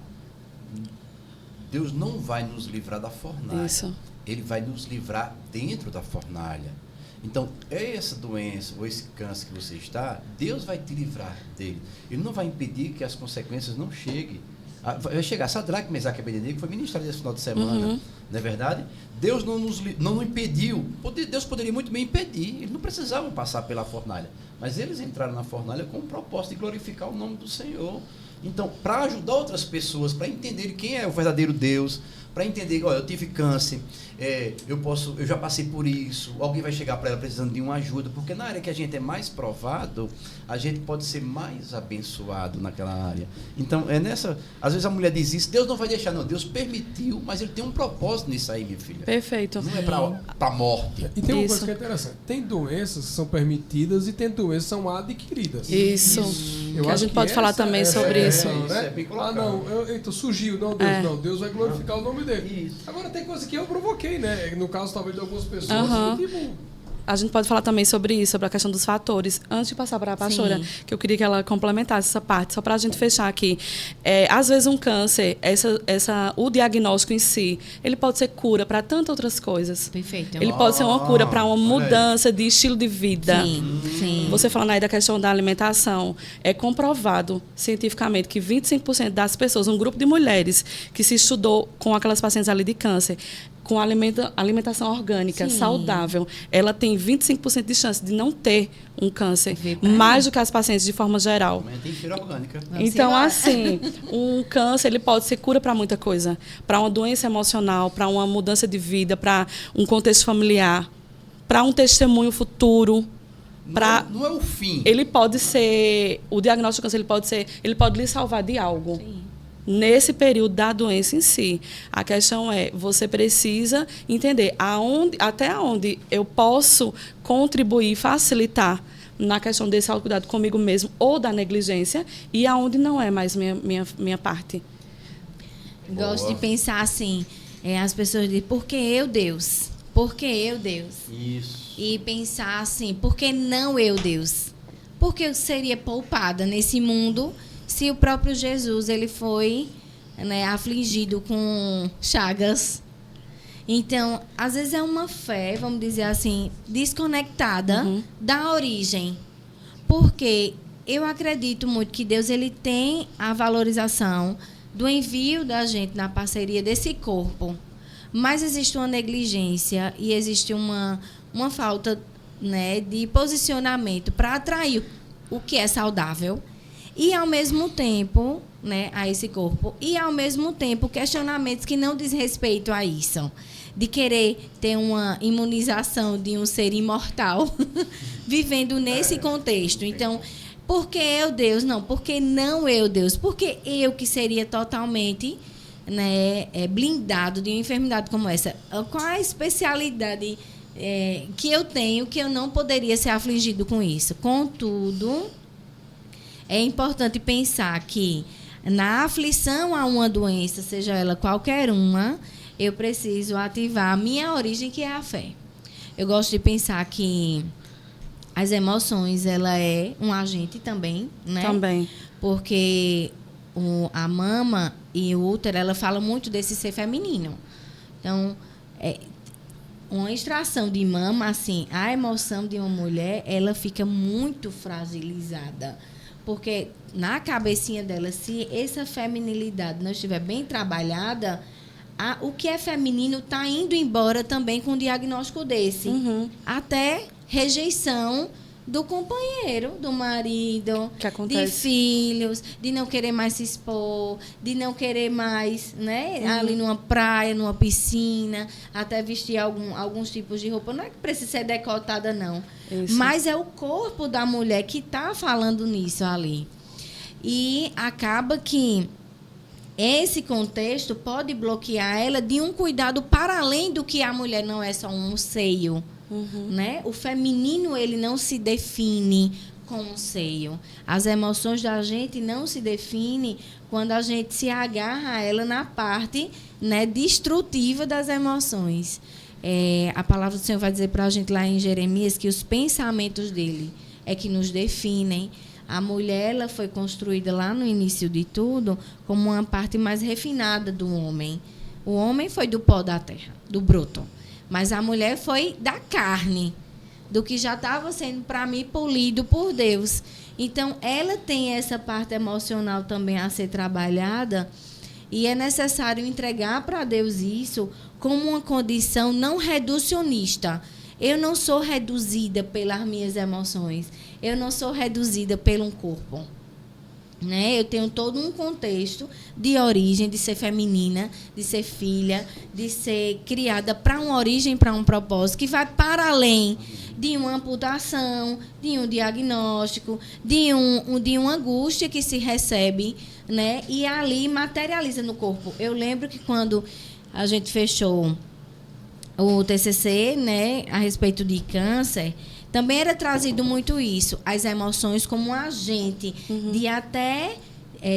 A: Deus não vai nos livrar da fornalha.
G: Isso.
A: Ele vai nos livrar dentro da fornalha. Então, essa doença ou esse câncer que você está, Deus vai te livrar dele. Ele não vai impedir que as consequências não cheguem. Vai chegar. Sadraque, Mesaque e Abednego, que foi ministrado esse final de semana, não é verdade? Deus não impediu. Deus poderia muito bem impedir. Eles não precisavam passar pela fornalha. Mas eles entraram na fornalha com o propósito de glorificar o nome do Senhor. Então, para ajudar outras pessoas, para entenderem quem é o verdadeiro Deus, para entender, olha, eu tive câncer, eu já passei por isso, alguém vai chegar para ela precisando de uma ajuda, porque na área que a gente é mais provado, a gente pode ser mais abençoado naquela área. Então, às vezes a mulher diz isso, Deus não vai deixar, não, Deus permitiu, mas ele tem um propósito nisso aí, minha filha.
G: Perfeito.
A: Não é para morte.
B: E tem uma coisa que é interessante, tem doenças que são permitidas e tem doenças que são adquiridas.
G: Isso.
B: Eu
G: Que a
B: acho
G: gente pode falar também sobre isso.
B: Né?
A: bem colocado.
B: Então surgiu, não, Deus vai glorificar o nome dele.
A: Isso.
B: Agora tem coisa que eu provoquei, né? No caso, talvez, de algumas pessoas. Tipo,
G: A gente pode falar também sobre isso, sobre a questão dos fatores. Antes de passar para a pastora, que eu queria que ela complementasse essa parte, só para a gente fechar aqui. Às vezes um câncer, o diagnóstico em si, ele pode ser cura para tantas outras coisas.
F: Perfeito.
G: Ele pode ser uma cura para uma mudança de estilo de vida.
F: Sim.
G: Você falando aí da questão da alimentação, é comprovado cientificamente que 25% das pessoas, um grupo de mulheres que se estudou com aquelas pacientes ali de câncer, com alimentação orgânica, saudável, ela tem 25% de chance de não ter um câncer, mais do que as pacientes de forma geral.
A: Mas tem feira orgânica.
G: Então, assim, um câncer ele pode ser cura para muita coisa, para uma doença emocional, para uma mudança de vida, para um contexto familiar, para um testemunho futuro.
A: Não é o fim.
G: Ele pode ser, o diagnóstico do câncer ele pode lhe salvar de algo. Sim. Nesse período da doença em si. A questão é, você precisa entender até onde eu posso contribuir, facilitar na questão desse autocuidado comigo mesmo ou da negligência e aonde não é mais minha parte.
F: Gosto de pensar assim, as pessoas dizem, por que eu, Deus? Por que eu, Deus?
A: Isso.
F: E pensar assim, por que não eu, Deus? Porque eu seria poupada nesse mundo se o próprio Jesus ele foi, né, afligido com chagas. Então, às vezes é uma fé, vamos dizer assim, desconectada da origem. Porque eu acredito muito que Deus ele tem a valorização do envio da gente na parceria desse corpo. Mas existe uma negligência e existe uma falta, né, de posicionamento para atrair o que é saudável. E, ao mesmo tempo, né, a esse corpo, e, ao mesmo tempo, questionamentos que não diz respeito a isso. De querer ter uma imunização de um ser imortal vivendo nesse contexto. Então, por que eu, Deus? Não, por que não eu, Deus? Porque eu que seria totalmente, né, blindado de uma enfermidade como essa. Qual a especialidade que eu tenho que eu não poderia ser afligido com isso? Contudo, é importante pensar que na aflição a uma doença, seja ela qualquer uma, eu preciso ativar a minha origem, que é a fé. Eu gosto de pensar que as emoções, ela é um agente também, né?
G: Também.
F: Porque a mama e o útero, ela fala muito desse ser feminino. Então, uma extração de mama, assim, a emoção de uma mulher, ela fica muito fragilizada. Porque na cabecinha dela, se essa feminilidade não estiver bem trabalhada, o que é feminino está indo embora também com um diagnóstico desse. Até rejeição do companheiro, do marido,
G: que acontece.
F: De filhos, de não querer mais se expor, de não querer mais, né, ali numa praia, numa piscina, até vestir alguns tipos de roupa. Não é que precisa ser decotada, não. Isso. Mas é o corpo da mulher que está falando nisso ali. E acaba que esse contexto pode bloquear ela de um cuidado para além do que a mulher não é só um seio. Né? O feminino ele não se define com um seio. As emoções da gente não se definem quando a gente se agarra a ela na parte, né, destrutiva das emoções. A palavra do Senhor vai dizer para a gente lá em Jeremias que os pensamentos dele é que nos definem. A mulher ela foi construída lá no início de tudo como uma parte mais refinada do homem. O homem foi do pó da terra, do broto. Mas a mulher foi da carne, do que já estava sendo, para mim, polido por Deus. Então, ela tem essa parte emocional também a ser trabalhada e é necessário entregar para Deus isso como uma condição não reducionista. Eu não sou reduzida pelas minhas emoções. Eu não sou reduzida pelo corpo. né? Eu tenho todo um contexto de origem, de ser feminina, de ser filha, de ser criada para uma origem, para um propósito, que vai para além de uma amputação, de um diagnóstico, de uma angústia que se recebe, né? E ali materializa no corpo. Eu lembro que quando a gente fechou o TCC, né, a respeito de câncer, também era trazido muito isso, as emoções como um agente de até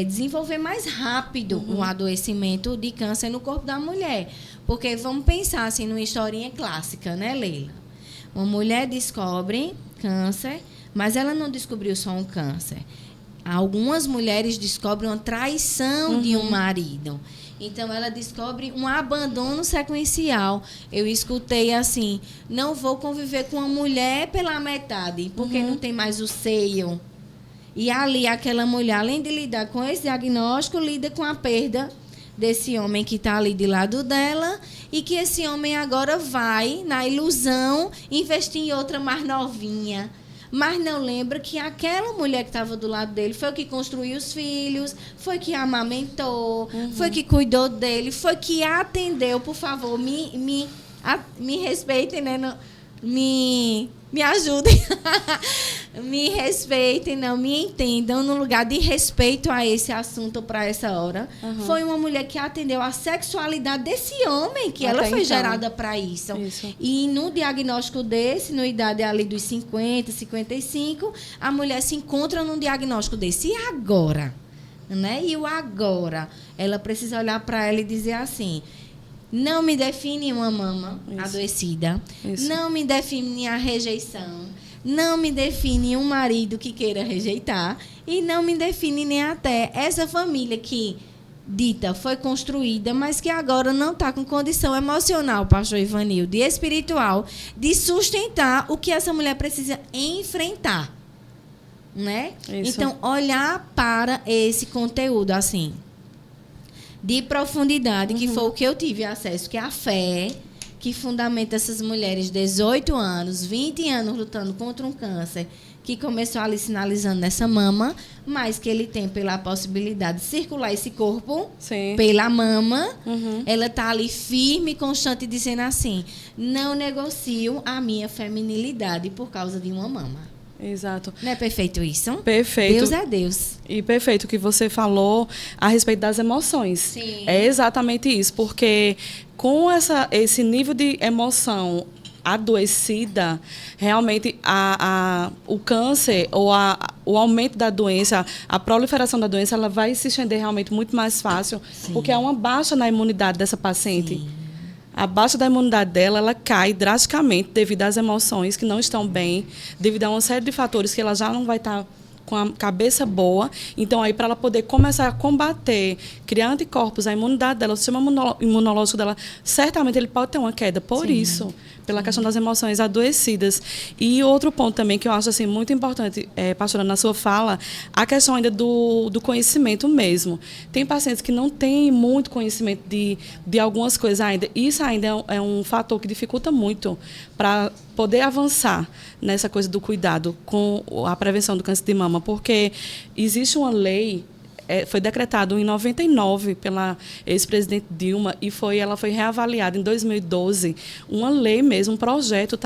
F: desenvolver mais rápido o adoecimento de câncer no corpo da mulher. Porque vamos pensar assim, numa historinha clássica, né, Leila? Uma mulher descobre câncer, mas ela não descobriu só um câncer. Algumas mulheres descobrem uma traição de um marido. Então, ela descobre um abandono sequencial. Eu escutei assim, não vou conviver com uma mulher pela metade, porque não tem mais o seio. E ali, aquela mulher, além de lidar com esse diagnóstico, lida com a perda desse homem que está ali de lado dela e que esse homem agora vai, na ilusão, investir em outra mais novinha. Mas não lembra que aquela mulher que estava do lado dele foi o que construiu os filhos, foi que amamentou, foi que cuidou dele, foi que atendeu. Por favor, me respeitem, né? Me ajudem. Me respeitem, não me entendam no lugar de respeito a esse assunto para essa hora. Foi uma mulher que atendeu a sexualidade desse homem, que ela foi gerada para isso. E no diagnóstico desse, na idade ali dos 50, 55, a mulher se encontra num diagnóstico desse. E agora? Né? E o agora? Ela precisa olhar para ela e dizer assim: não me define uma mama adoecida, não me define a rejeição, não me define um marido que queira rejeitar e não me define nem até essa família que, dita, foi construída, mas que agora não está com condição emocional, pastor Ivanildo, e espiritual, de sustentar o que essa mulher precisa enfrentar. Né? Então, olhar para esse conteúdo assim, de profundidade, que foi o que eu tive acesso, que é a fé que fundamenta essas mulheres de 18 anos, 20 anos lutando contra um câncer, que começou ali sinalizando nessa mama, mas que ele tem pela possibilidade de circular esse corpo pela mama. Ela está ali firme e constante, dizendo assim: não negocio a minha feminilidade por causa de uma mama.
G: Exato.
F: Não é perfeito isso?
G: Perfeito.
F: Deus é Deus.
G: E perfeito o que você falou a respeito das emoções.
F: Sim.
G: É exatamente isso, porque com esse nível de emoção adoecida, realmente o câncer ou o aumento da doença, a proliferação da doença, ela vai se estender realmente muito mais fácil, porque há uma baixa na imunidade dessa paciente. A baixa da imunidade dela, ela cai drasticamente devido às emoções que não estão bem, devido a uma série de fatores que ela já não vai estar com a cabeça boa. Então, aí, para ela poder começar a combater, criar anticorpos, a imunidade dela, o sistema imunológico dela, certamente ele pode ter uma queda por isso, pela questão das emoções adoecidas. E outro ponto também que eu acho assim, muito importante, pastora, na sua fala, a questão ainda do conhecimento mesmo. Tem pacientes que não têm muito conhecimento de algumas coisas ainda. Isso ainda é um fator que dificulta muito para poder avançar nessa coisa do cuidado com a prevenção do câncer de mama, porque existe uma lei, foi decretado em 99 pela ex-presidente Dilma e ela foi reavaliada em 2012. Uma lei mesmo, um projeto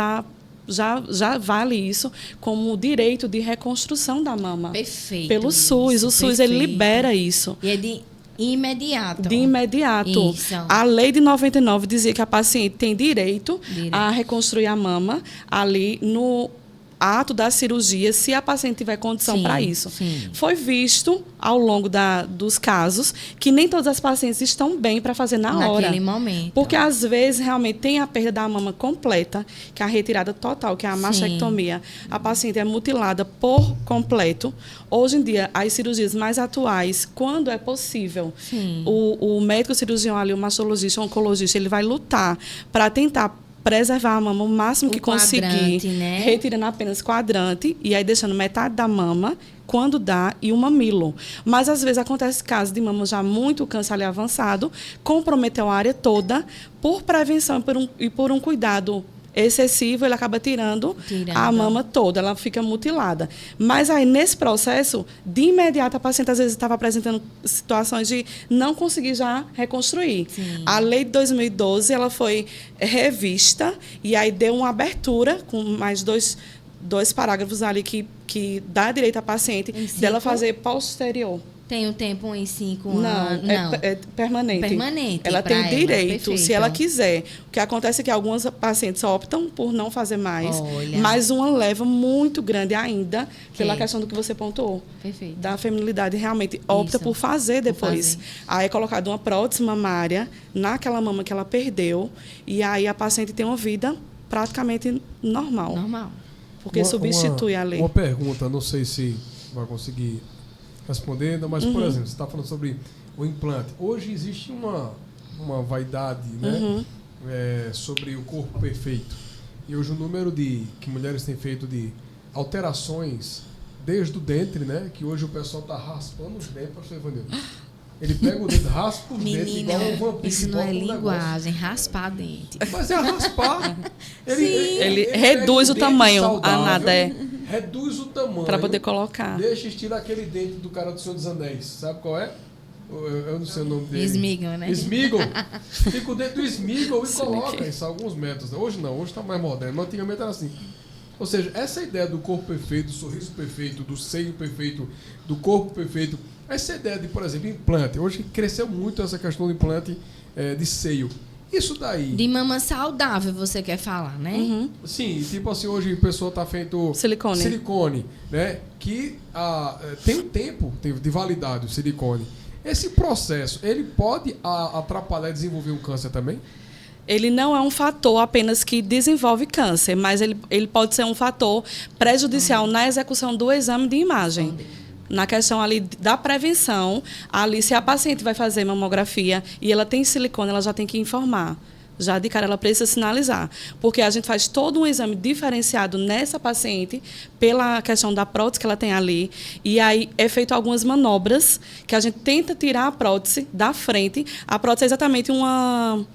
G: já vale isso como direito de reconstrução da mama.
F: Perfeito.
G: Pelo SUS. O SUS ele libera isso.
F: E é de imediato.
G: De imediato.
F: Isso.
G: A lei de 99 dizia que a paciente tem direito a reconstruir a mama ali no ato da cirurgia, se a paciente tiver condição para isso. Foi visto, ao longo dos casos, que nem todas as pacientes estão bem para fazer naquele
F: momento.
G: Porque, às vezes, realmente tem a perda da mama completa, que é a retirada total, que é a mastectomia. A paciente é mutilada por completo. Hoje em dia, as cirurgias mais atuais, quando é possível, o médico cirurgião ali, o mastologista, o oncologista, ele vai lutar para tentar preservar a mama o máximo que conseguir,
F: né?
G: retirando apenas quadrante e aí deixando metade da mama, quando dá, e o mamilo. Mas, às vezes, acontece casos de mama já muito câncer ali avançado, comprometeu a área toda, por prevenção e por um cuidado excessivo, ele acaba tirando a mama toda, ela fica mutilada. Mas aí, nesse processo, de imediato, a paciente às vezes estava apresentando situações de não conseguir já reconstruir.
F: Sim.
G: A lei de 2012, ela foi revista e aí deu uma abertura com mais dois parágrafos ali que dá direito à paciente dela fazer posterior.
F: Tem um tempo em 5
G: Não,
F: anos? Não,
G: é permanente.
F: Permanente.
G: Ela tem direito,
F: perfeito.
G: se ela quiser. O que acontece é que algumas pacientes optam por não fazer mais,
F: Olha.
G: mas uma leva muito grande ainda, pela questão do que você pontuou.
F: Perfeito.
G: Da feminilidade, realmente opta
F: Isso.
G: por fazer depois. Aí é colocada uma prótese mamária naquela mama que ela perdeu, e aí a paciente tem uma vida praticamente normal.
F: Normal.
G: Porque substitui a lei.
B: Uma pergunta, não sei se vai conseguir responder, mas, por exemplo, você está falando sobre o implante. Hoje existe uma vaidade, né, sobre o corpo perfeito. E hoje o número que mulheres têm feito de alterações desde o dente, né, que hoje o pessoal está raspando os dentes, pastor Evanildo. Ele pega o dedo, raspa os dentes igual um vampiro.
F: Isso não é linguagem, raspar dente.
B: Mas é raspar.
G: Ele reduz o tamanho, a nada
B: reduz o tamanho.
G: Para poder colocar.
B: Deixa estirar aquele dente do cara do Senhor dos Anéis. Sabe qual é? Eu não sei o nome dele.
F: Sméagol, né?
B: Sméagol. Fica o dente do Sméagol e coloca isso a alguns metros. Hoje não, hoje está mais moderno. Mas antigamente era assim. Ou seja, essa ideia do corpo perfeito, do sorriso perfeito, do seio perfeito, do corpo perfeito, essa ideia de, por exemplo, implante. Hoje cresceu muito essa questão do implante de seio. Isso daí...
F: De mama saudável, você quer falar, né?
G: Uhum.
B: Sim, tipo assim, hoje a pessoa está feito...
G: Silicone,
B: né? Que tem um tempo de validade, o silicone. Esse processo, ele pode atrapalhar e desenvolver um câncer também?
G: Ele não é um fator apenas que desenvolve câncer, mas ele pode ser um fator prejudicial na execução do exame de imagem. Na questão ali da prevenção, ali se a paciente vai fazer mamografia e ela tem silicone, ela já tem que informar. Já de cara ela precisa sinalizar, porque a gente faz todo um exame diferenciado nessa paciente pela questão da prótese que ela tem ali, e aí é feito algumas manobras que a gente tenta tirar a prótese da frente. A prótese é exatamente uma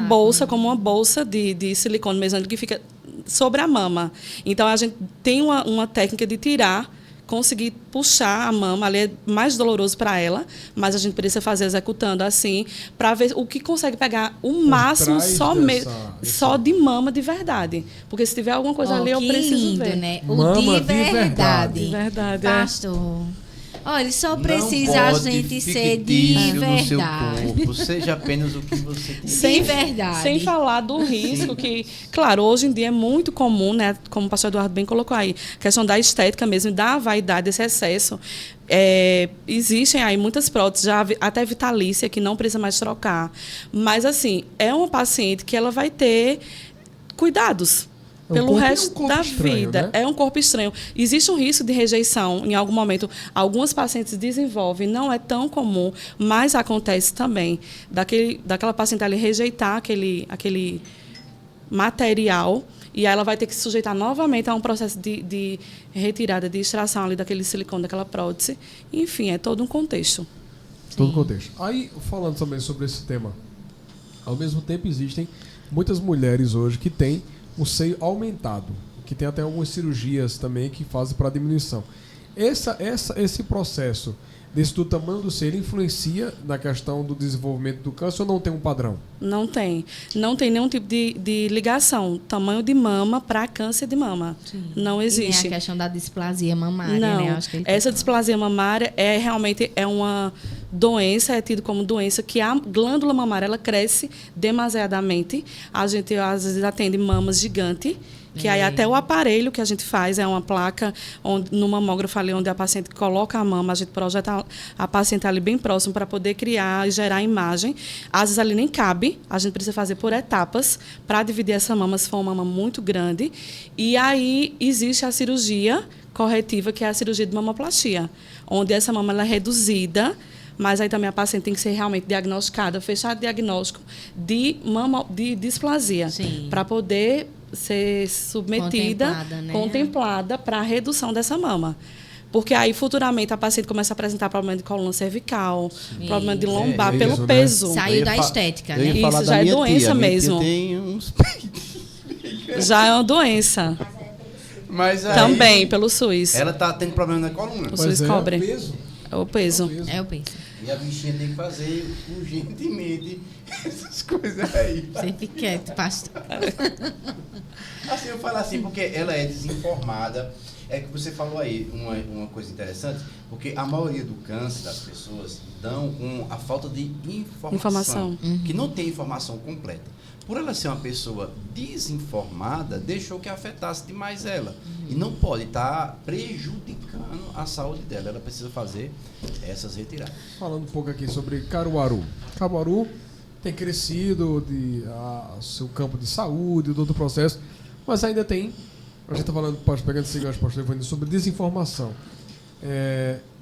G: bolsa, como uma bolsa de silicone mesmo, que fica sobre a mama. Então, a gente tem uma técnica de tirar, conseguir puxar a mama, ali é mais doloroso para ela, mas a gente precisa fazer executando assim, para ver o que consegue pegar o máximo só de mama de verdade. Porque se tiver alguma coisa ali, eu preciso
F: lindo,
G: ver.
F: Né?
B: Mama
F: de verdade.
G: De verdade,
F: Pastor. Olha, só precisa a gente ser de verdade.
A: Seu corpo, seja apenas o que você tem.
F: De verdade.
G: Sem falar do risco que, claro, hoje em dia é muito comum, né, como o pastor Eduardo bem colocou aí, a questão da estética mesmo, da vaidade, desse excesso. Existem aí muitas próteses, já até vitalícia, que não precisa mais trocar. Mas, assim, é uma paciente que ela vai ter cuidados pelo resto da vida. Né? É um corpo estranho. Existe um risco de rejeição. Em algum momento, algumas pacientes desenvolvem, não é tão comum, mas acontece também, daquela paciente ali rejeitar aquele material, e aí ela vai ter que se sujeitar novamente a um processo de retirada, de extração ali daquele silicone, daquela prótese. Enfim, é todo um contexto.
B: Todo um contexto. Aí, falando também sobre esse tema, ao mesmo tempo existem muitas mulheres hoje que têm o seio aumentado, que tem até algumas cirurgias também que fazem para diminuição. Esse processo do tamanho do seio, ele influencia na questão do desenvolvimento do câncer ou não tem um padrão? Não tem
G: nenhum tipo de ligação, tamanho de mama para câncer de mama. Sim. Não existe.
F: E nem a questão da displasia mamária,
G: não.
F: Né? Acho que
G: essa displasia mamária realmente é uma doença, é tido como doença que a glândula mamária ela cresce demasiadamente. A gente às vezes atende mamas gigantes, que aí até o aparelho que a gente faz é uma placa no mamógrafo ali onde a paciente coloca a mama, a gente projeta a paciente ali bem próximo para poder criar e gerar a imagem. Às vezes ali nem cabe, a gente precisa fazer por etapas para dividir essa mama se for uma mama muito grande. E aí existe a cirurgia corretiva, que é a cirurgia de mamoplastia, onde essa mama ela é reduzida, mas aí também a paciente tem que ser realmente diagnosticada, fechar diagnóstico de displasia, para poder ser submetida, contemplada para a redução dessa mama. Porque aí, futuramente, a paciente começa a apresentar problema de coluna cervical, problema de
F: Isso.
G: lombar,
A: É,
G: pelo
A: isso, né?
G: peso.
F: Saiu da estética,
A: Eu ia
F: né?
A: falar
G: Isso
A: da
G: já é
A: minha
G: doença
A: tia. Minha
G: mesmo.
A: tia tem uns...
G: Já é uma doença.
A: Mas aí,
G: Também, pelo SUS.
A: ela tá tendo problema na coluna.
G: O SUS cobre.
B: o peso.
G: É o peso.
F: É o peso.
A: E a bichinha tem que fazer urgentemente essas coisas aí.
F: Você fica quieto, pastor.
A: Assim, eu falo assim, porque ela é desinformada. É que você falou aí uma coisa interessante, porque a maioria do câncer das pessoas dão com a falta de informação. Que não tem informação completa. Por ela ser uma pessoa desinformada, deixou que afetasse demais ela. E não pode estar prejudicando a saúde dela. Ela precisa fazer essas retiradas.
B: Falando um pouco aqui sobre Caruaru. Caruaru tem crescido seu campo de saúde, todo o processo, mas ainda tem, a gente está falando, pegando esse gancho, pastor Evandro, sobre desinformação.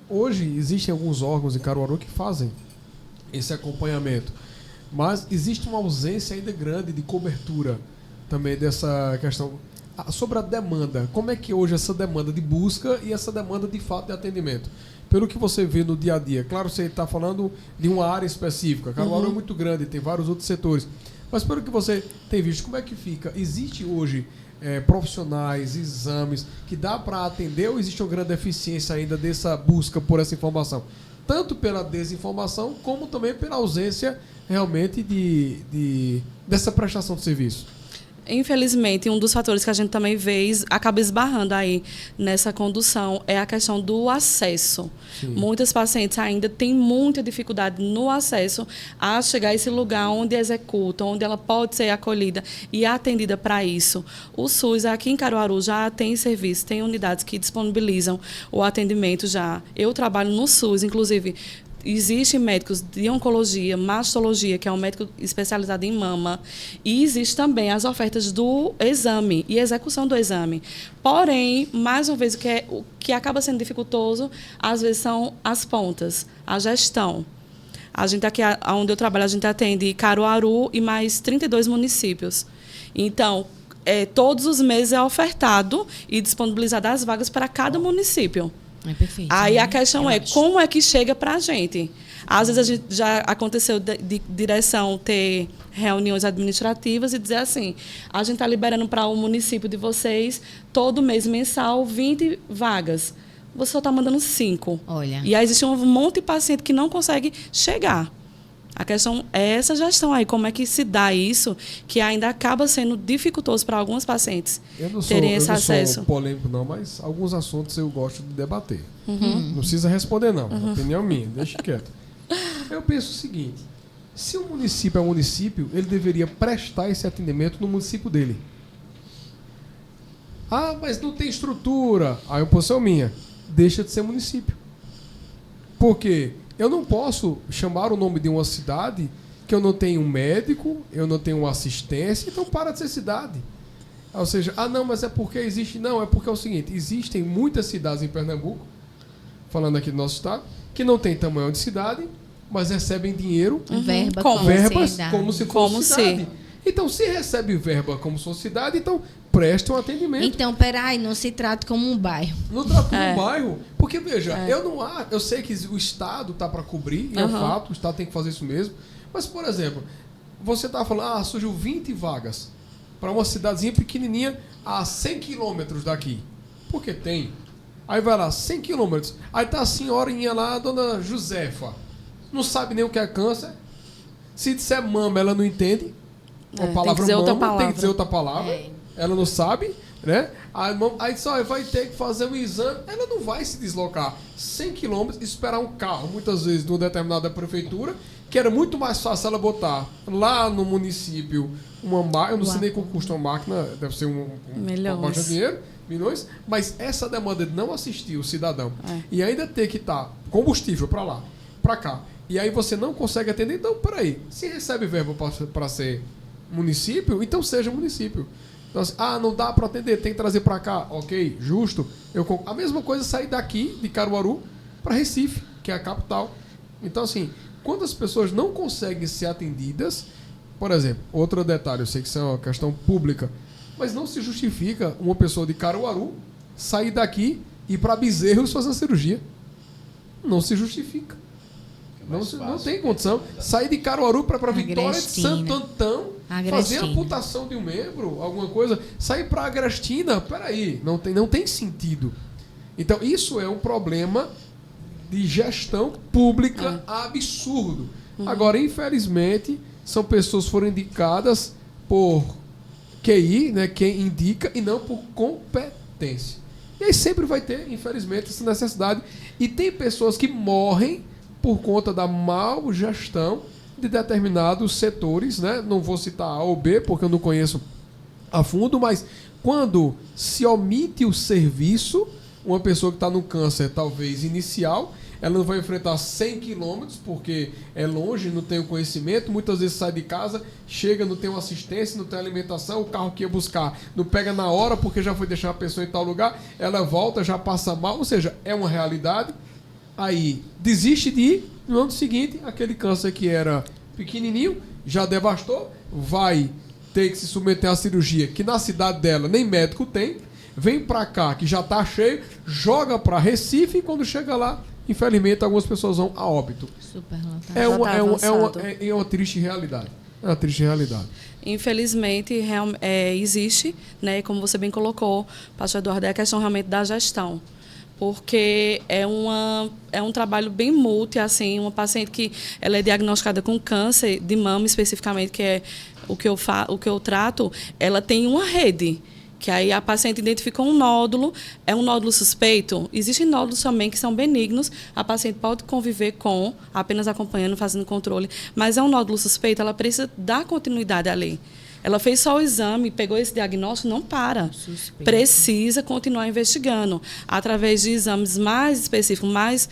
B: Hoje existem alguns órgãos em Caruaru que fazem esse acompanhamento, mas existe uma ausência ainda grande de cobertura também dessa questão. Sobre a demanda, como é que hoje essa demanda de busca e essa demanda de fato de atendimento? Pelo que você vê no dia a dia, claro, você está falando de uma área específica, Caruaru é muito grande, tem vários outros setores, mas pelo que você tem visto, como é que fica? Existe hoje profissionais, exames, que dá para atender ou existe uma grande deficiência ainda dessa busca por essa informação? Tanto pela desinformação, como também pela ausência realmente dessa prestação de serviço.
G: Infelizmente, um dos fatores que a gente também vê, acaba esbarrando aí nessa condução, é a questão do acesso. Sim. Muitas pacientes ainda têm muita dificuldade no acesso a chegar a esse lugar onde executam, onde ela pode ser acolhida e atendida para isso. O SUS, aqui em Caruaru, já tem serviço, tem unidades que disponibilizam o atendimento já. Eu trabalho no SUS, inclusive. Existem médicos de oncologia, mastologia, que é um médico especializado em mama, e existe também as ofertas do exame e execução do exame. Porém, mais uma vez, o que acaba sendo dificultoso, às vezes, são as pontas, a gestão. A gente aqui, onde eu trabalho, a gente atende Caruaru e mais 32 municípios. Então, todos os meses é ofertado e disponibilizado as vagas para cada município.
F: É perfeito.
G: Aí a questão como é que chega para a gente? Às vezes a gente já aconteceu de direção ter reuniões administrativas e dizer assim, a gente está liberando para o município de vocês, todo mês mensal, 20 vagas. Você só está mandando 5.
F: Olha.
G: E aí existe um monte de paciente que não consegue chegar. A questão é essa gestão aí, como é que se dá isso, que ainda acaba sendo dificultoso para alguns pacientes terem esse acesso.
B: Eu não sou polêmico não, mas alguns assuntos eu gosto de debater. Não precisa responder não, é opinião minha, deixa quieto. Eu penso o seguinte, se o município é um município, ele deveria prestar esse atendimento no município dele. Ah, mas não tem estrutura. Aí a posição minha, deixa de ser município. Por quê? Eu não posso chamar o nome de uma cidade que eu não tenho um médico, eu não tenho uma assistência, então para de ser cidade. Ou seja, não, mas é porque existe... Não, é porque é o seguinte, existem muitas cidades em Pernambuco, falando aqui do nosso estado, que não tem tamanho de cidade, mas recebem dinheiro,
F: verbas
B: como se fosse cidade. Então, se recebe verba como se fosse cidade, então preste um atendimento.
F: Então, peraí, não se trata como um bairro.
B: Não trata como um bairro, porque, veja, eu sei que o Estado está para cobrir, e é um fato, o Estado tem que fazer isso mesmo, mas, por exemplo, você está falando, surgiu 20 vagas para uma cidadezinha pequenininha a 100 quilômetros daqui. Porque tem. Aí vai lá, 100 quilômetros. Aí tá a senhorinha lá, a dona Josefa. Não sabe nem o que é câncer. Se disser mama, ela não entende. A palavra mama, tem que dizer outra palavra. Ela não sabe, né? Aí só vai ter que fazer um exame. Ela não vai se deslocar 100 quilômetros e esperar um carro, muitas vezes, de uma determinada prefeitura, que era muito mais fácil ela botar lá no município uma máquina. Eu não sei nem quanto custa uma máquina, deve ser bastante dinheiro, milhões, mas essa demanda de não assistir o cidadão e ainda ter que estar combustível para lá, para cá, e aí você não consegue atender, então, peraí, se recebe verba para ser município, então seja município. Então, assim, não dá para atender, tem que trazer para cá, ok, justo. A mesma coisa sair daqui, de Caruaru, para Recife, que é a capital. Então, assim, quando as pessoas não conseguem ser atendidas, por exemplo, outro detalhe, eu sei que isso é uma questão pública, mas não se justifica uma pessoa de Caruaru sair daqui ir para Bezerros fazer a cirurgia. Não se justifica. Não tem condição. Sair de Caruaru para Vitória de Santo Antão, fazer amputação de um membro, alguma coisa, sair para Agrestina, peraí, não tem sentido. Então, isso é um problema de gestão pública absurdo. Agora, infelizmente, são pessoas que foram indicadas por QI, né, quem indica, e não por competência. E aí sempre vai ter, infelizmente, essa necessidade. E tem pessoas que morrem por conta da mal gestão de determinados setores, né? Não vou citar A ou B, porque eu não conheço a fundo, mas quando se omite o serviço, uma pessoa que está no câncer, talvez inicial, ela não vai enfrentar 100 quilômetros, porque é longe, não tem o conhecimento, muitas vezes sai de casa, chega, não tem uma assistência, não tem alimentação, o carro que ia buscar não pega na hora, porque já foi deixar a pessoa em tal lugar, ela volta, já passa mal, ou seja, é uma realidade. Aí desiste de ir, no ano seguinte, aquele câncer que era pequenininho, já devastou, vai ter que se submeter à cirurgia, que na cidade dela nem médico tem, vem pra cá, que já tá cheio, joga pra Recife, e quando chega lá, infelizmente, algumas pessoas vão a óbito. Super lotado. É uma triste realidade. É uma triste realidade.
G: Infelizmente, existe, né, como você bem colocou, pastor Eduardo, é a questão realmente da gestão. Porque é um trabalho bem multi, assim, uma paciente que ela é diagnosticada com câncer de mama especificamente, que é o que eu trato, ela tem uma rede, que aí a paciente identificou um nódulo, é um nódulo suspeito. Existem nódulos também que são benignos, a paciente pode conviver com, apenas acompanhando, fazendo controle, mas é um nódulo suspeito, ela precisa dar continuidade ali. Ela fez só o exame, pegou esse diagnóstico, não para. Suspeito. Precisa continuar investigando. Através de exames mais específicos, mais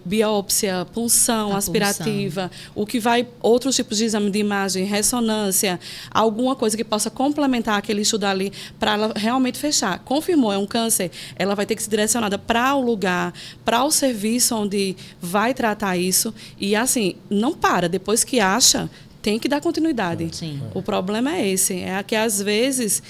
G: biópsia, punção aspirativa, o que vai, outros tipos de exame de imagem, ressonância, alguma coisa que possa complementar aquele estudo ali para ela realmente fechar. Confirmou, é um câncer, ela vai ter que ser direcionada para o lugar, para o serviço onde vai tratar isso. E assim, não para. Depois que acha, tem que dar continuidade. Sim. O problema é esse, é que às vezes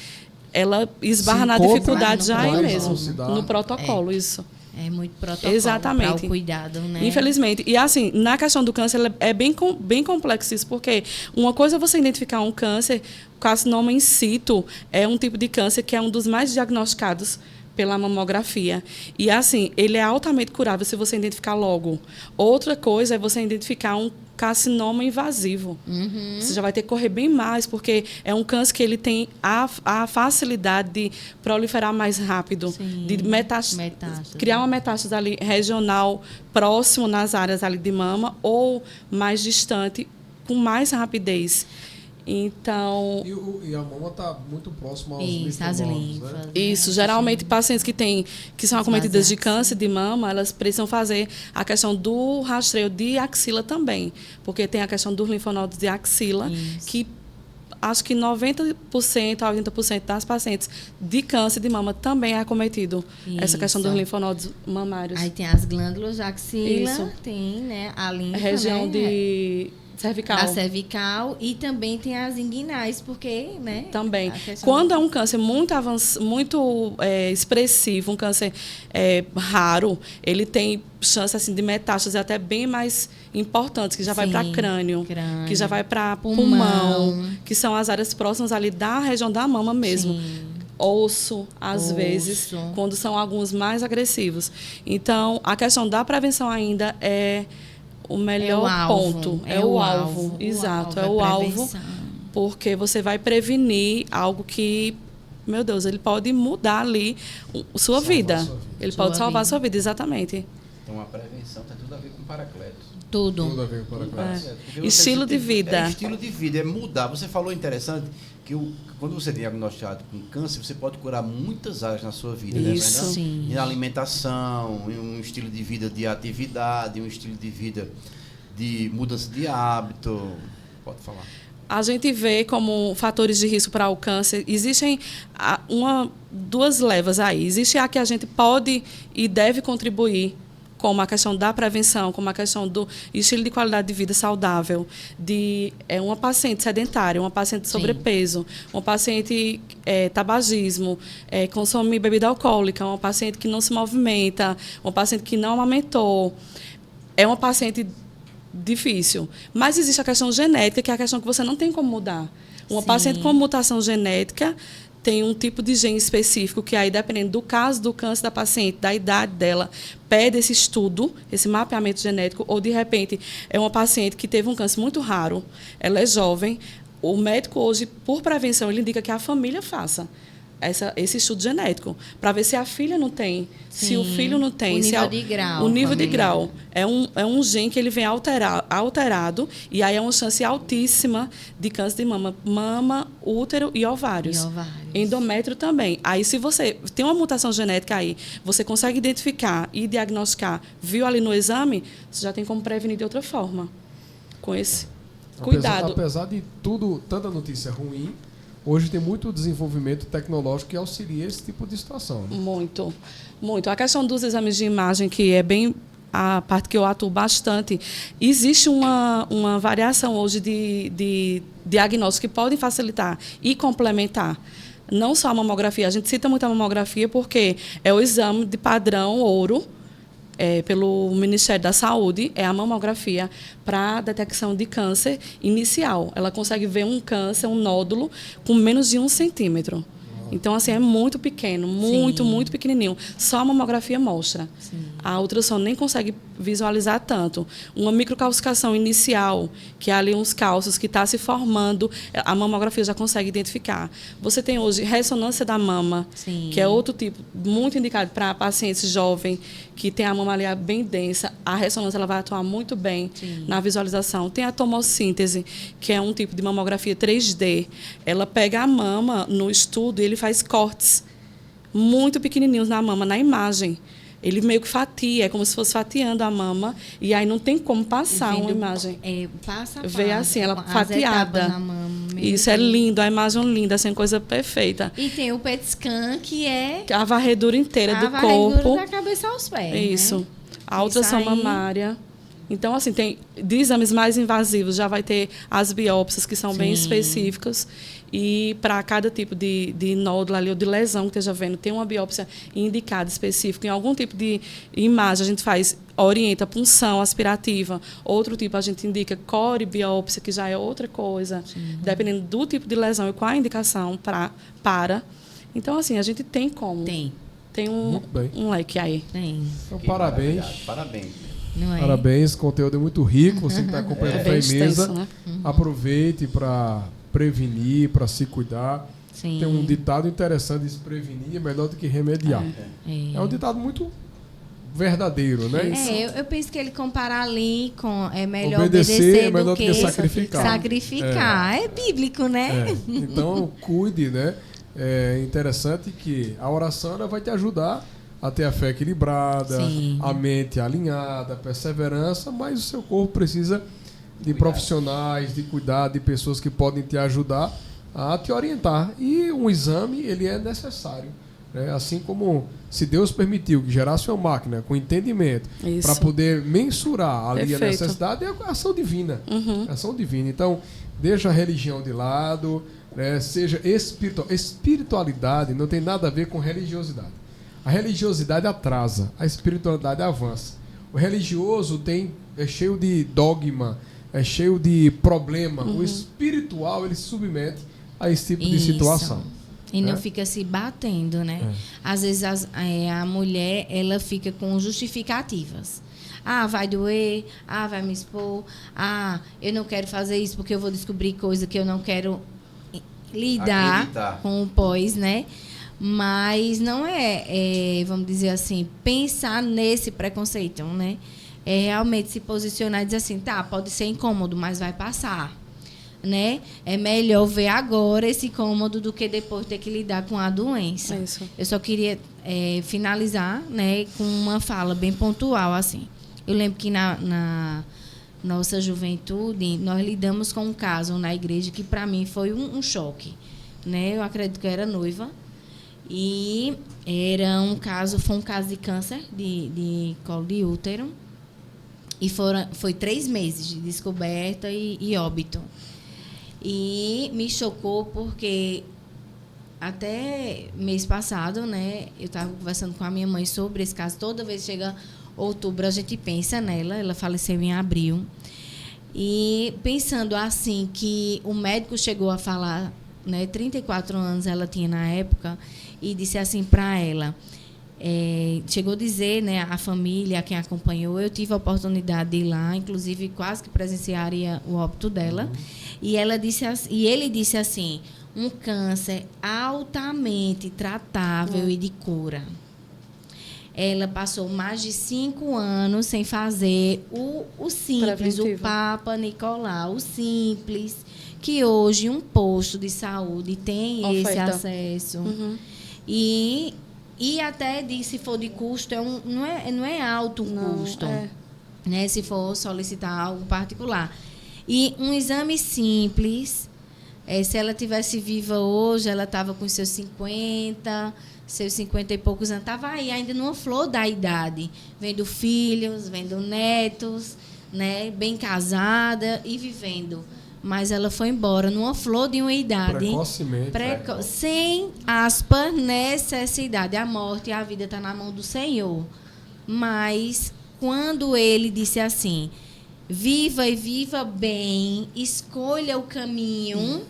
G: ela esbarra na dificuldade já aí mesmo, no protocolo, isso.
F: É muito protocolo.
G: Exatamente.
F: Para o cuidado, né?
G: Infelizmente. E assim, na questão do câncer, é bem complexo isso, porque uma coisa é você identificar um câncer, o carcinoma in situ é um tipo de câncer que é um dos mais diagnosticados pela mamografia. E assim, ele é altamente curável se você identificar logo. Outra coisa é você identificar um carcinoma invasivo. Você já vai ter que correr bem mais, porque é um câncer que ele tem a facilidade de proliferar mais rápido. Sim. De criar uma metástase ali regional, próximo nas áreas ali de mama, ou mais distante, com mais rapidez. Então...
B: E a mama está muito próxima aos
F: linfonodos,
B: né?
G: Isso, geralmente pacientes que são acometidas de câncer de mama, elas precisam fazer a questão do rastreio de axila também, porque tem a questão dos linfonodos de axila, que acho que 90% a 80% das pacientes de câncer de mama também é acometido. Essa questão dos linfonodos mamários.
F: Aí tem as glândulas de axila, tem, né, a linfa,
G: região de... cervical.
F: A cervical, e também tem as inguinais, porque, né?
G: Também. Quando é um câncer muito expressivo, um câncer raro, ele tem chance assim, de metástase até bem mais importantes, que já vai para crânio, que já vai para pulmão, que são as áreas próximas ali da região da mama mesmo. Sim. Osso, às vezes, quando são alguns mais agressivos. Então, a questão da prevenção ainda é o melhor ponto. É o alvo. Exato, é o alvo. Porque você vai prevenir algo que, meu Deus, ele pode mudar ali sua vida. Ele pode salvar a sua vida, exatamente.
A: Então, a prevenção tem tudo a ver com Paracletos.
F: Tudo
B: a ver com Paracletos.
G: Estilo de vida.
A: É estilo de vida, é mudar. Você falou interessante que quando você é diagnosticado com câncer, você pode curar muitas áreas na sua vida.
G: Isso.
A: Né?
F: Sim.
A: Em alimentação, em um estilo de vida de atividade, um estilo de vida de mudança de hábito. Pode falar.
G: A gente vê como fatores de risco para o câncer, existem duas levas aí. Existe a que a gente pode e deve contribuir como a questão da prevenção, como a questão do estilo de qualidade de vida saudável, de uma paciente sedentária, uma paciente de sobrepeso, uma paciente tabagismo, consome bebida alcoólica, uma paciente que não se movimenta, uma paciente que não amamentou, é uma paciente difícil. Mas existe a questão genética, que é a questão que você não tem como mudar. Uma paciente com mutação genética tem um tipo de gene específico que aí, dependendo do caso do câncer da paciente, da idade dela, pede esse estudo, esse mapeamento genético, ou, de repente, é uma paciente que teve um câncer muito raro, ela é jovem, o médico hoje, por prevenção, ele indica que a família faça esse estudo genético, para ver se a filha não tem, se o filho não tem.
F: O nível de grau.
G: O nível de grau. É um gene que ele vem alterado, e aí é uma chance altíssima de câncer de mama, útero e ovários. Endométrio também. Aí, se você tem uma mutação genética aí, você consegue identificar e diagnosticar, viu ali no exame, você já tem como prevenir de outra forma. Com esse cuidado.
B: Apesar de tudo, tanta notícia ruim, hoje tem muito desenvolvimento tecnológico que auxilia esse tipo de situação. Né?
G: Muito, muito. A questão dos exames de imagem, que é bem a parte que eu atuo bastante, existe uma variação hoje de diagnósticos que podem facilitar e complementar. Não só a mamografia. A gente cita muito a mamografia porque é o exame de padrão ouro, pelo Ministério da Saúde, é a mamografia para detecção de câncer inicial. Ela consegue ver um câncer, um nódulo, com menos de 1 centímetro. Então, assim, é muito pequeno, muito pequenininho. Só a mamografia mostra. Sim. A ultrassom nem consegue visualizar tanto. Uma microcalcificação inicial, que é ali uns cálcios que está se formando, a mamografia já consegue identificar. Você tem hoje ressonância da mama, que é outro tipo, muito indicado para pacientes jovens, que tem a mama ali bem densa. A ressonância ela vai atuar muito bem na visualização. Tem a tomossíntese, que é um tipo de mamografia 3D. Ela pega a mama no estudo e ele faz cortes muito pequenininhos na mama, na imagem. Ele meio que fatia, é como se fosse fatiando a mama, e aí não tem como passar uma imagem.
F: Passa a
G: Vê assim, ela fatiada. Isso é lindo, a imagem linda, assim, coisa perfeita.
F: E tem o PET scan, que é
G: a varredura inteira do corpo.
F: A varredura da cabeça aos pés.
G: Isso.
F: Né?
G: A ultrassom mamária. Então, assim, tem de exames mais invasivos, já vai ter as biópsias, que são bem específicas. E para cada tipo de nódulo ali, ou de lesão que esteja vendo, tem uma biópsia indicada, específica. Em algum tipo de imagem, a gente orienta punção aspirativa. Outro tipo, a gente indica core biópsia, que já é outra coisa. Dependendo do tipo de lesão e qual a indicação para. Então, assim, a gente tem como. Tem um leque aí.
B: Então, parabéns.
A: Parabéns.
F: Não é?
B: Parabéns, conteúdo é muito rico. Você que está acompanhando a Mesa,
G: né?
B: Aproveite para prevenir, para se cuidar.
F: Sim.
B: Tem um ditado interessante: se prevenir é melhor do que remediar. É um ditado muito verdadeiro, né?
F: Eu penso que ele compara ali com melhor
B: obedecer é melhor
F: do que
B: sacrificar.
F: É bíblico, né?
B: Então, cuide, né? É interessante que a oração ela vai te ajudar a ter a fé equilibrada, a mente alinhada, a perseverança, mas o seu corpo precisa de profissionais, de cuidado, de pessoas que podem te ajudar a te orientar. E um exame, ele é necessário. Né? Assim como se Deus permitiu que gerasse uma máquina com entendimento para poder mensurar ali a necessidade, é a ação divina. A ação divina. Então, deixa a religião de lado, né? Seja espiritualidade não tem nada a ver com religiosidade. A religiosidade atrasa, a espiritualidade avança. O religioso é cheio de dogma, é cheio de problema. O espiritual, ele se submete a esse tipo de situação.
F: E não fica se batendo, né? Às vezes a mulher, ela fica com justificativas. Vai doer, vai me expor, eu não quero fazer isso porque eu vou descobrir coisa que eu não quero lidar com o pós, né? Mas não vamos dizer assim, pensar nesse preconceito, né? É realmente se posicionar e dizer assim, pode ser incômodo, mas vai passar, né? É melhor ver agora esse incômodo do que depois ter que lidar com a doença.
G: Isso.
F: Eu só queria finalizar, né, com uma fala bem pontual, assim. Eu lembro que na nossa juventude, nós lidamos com um caso na igreja que, para mim, foi um choque, né? Eu acredito que eu era noiva. E foi um caso de câncer de colo de útero. E foi 3 meses de descoberta e óbito. E me chocou porque até mês passado, né, eu estava conversando com a minha mãe sobre esse caso. Toda vez que chega outubro, a gente pensa nela. Ela faleceu em abril. E pensando assim, que o médico chegou a falar, né, 34 anos ela tinha na época, e disse assim para ela, chegou a dizer, né, a família, quem acompanhou, eu tive a oportunidade de ir lá, inclusive quase que presenciaria o óbito dela, e ele disse assim, um câncer altamente tratável e de cura. Ela passou mais de 5 anos sem fazer o simples,
G: Preventivo.
F: o Papa Nicolau, o simples, que hoje um posto de saúde tem esse
G: Oferta.
F: acesso.
G: Uhum.
F: E até se for de custo, não é alto o custo, né, se for solicitar algo particular. E um exame simples, se ela tivesse viva hoje, ela estava com seus 50 e poucos anos, estava aí ainda numa flor da idade, vendo filhos, vendo netos, né, bem casada e vivendo. Mas ela foi embora numa flor de uma idade.
B: Precocemente.
F: Sem aspas, necessidade. A morte e a vida está na mão do Senhor. Mas quando ele disse assim, viva e viva bem, escolha o caminho.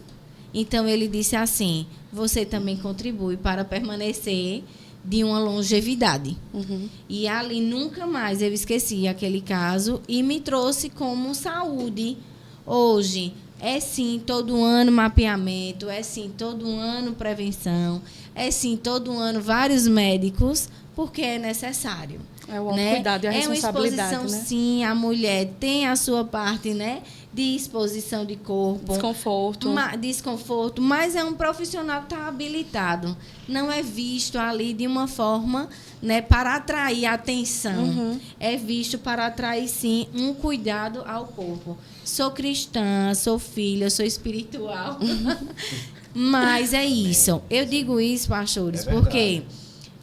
F: Então ele disse assim, você também contribui para permanecer de uma longevidade.
G: Uhum.
F: E ali nunca mais eu esqueci aquele caso e me trouxe como saúde. Hoje, é sim todo ano mapeamento, é sim todo ano prevenção, é sim todo ano vários médicos, porque é necessário.
G: É o autocuidado e a responsabilidade,
F: uma exposição,
G: né?
F: sim, a mulher tem a sua parte, né, de exposição de corpo. Desconforto, mas é um profissional que está habilitado. Não é visto ali de uma forma, né, para atrair atenção.
G: Uhum.
F: É visto para atrair, sim, um cuidado ao corpo. Sou cristã, sou filha, sou espiritual. Mas é isso. Eu digo isso, pastores, porque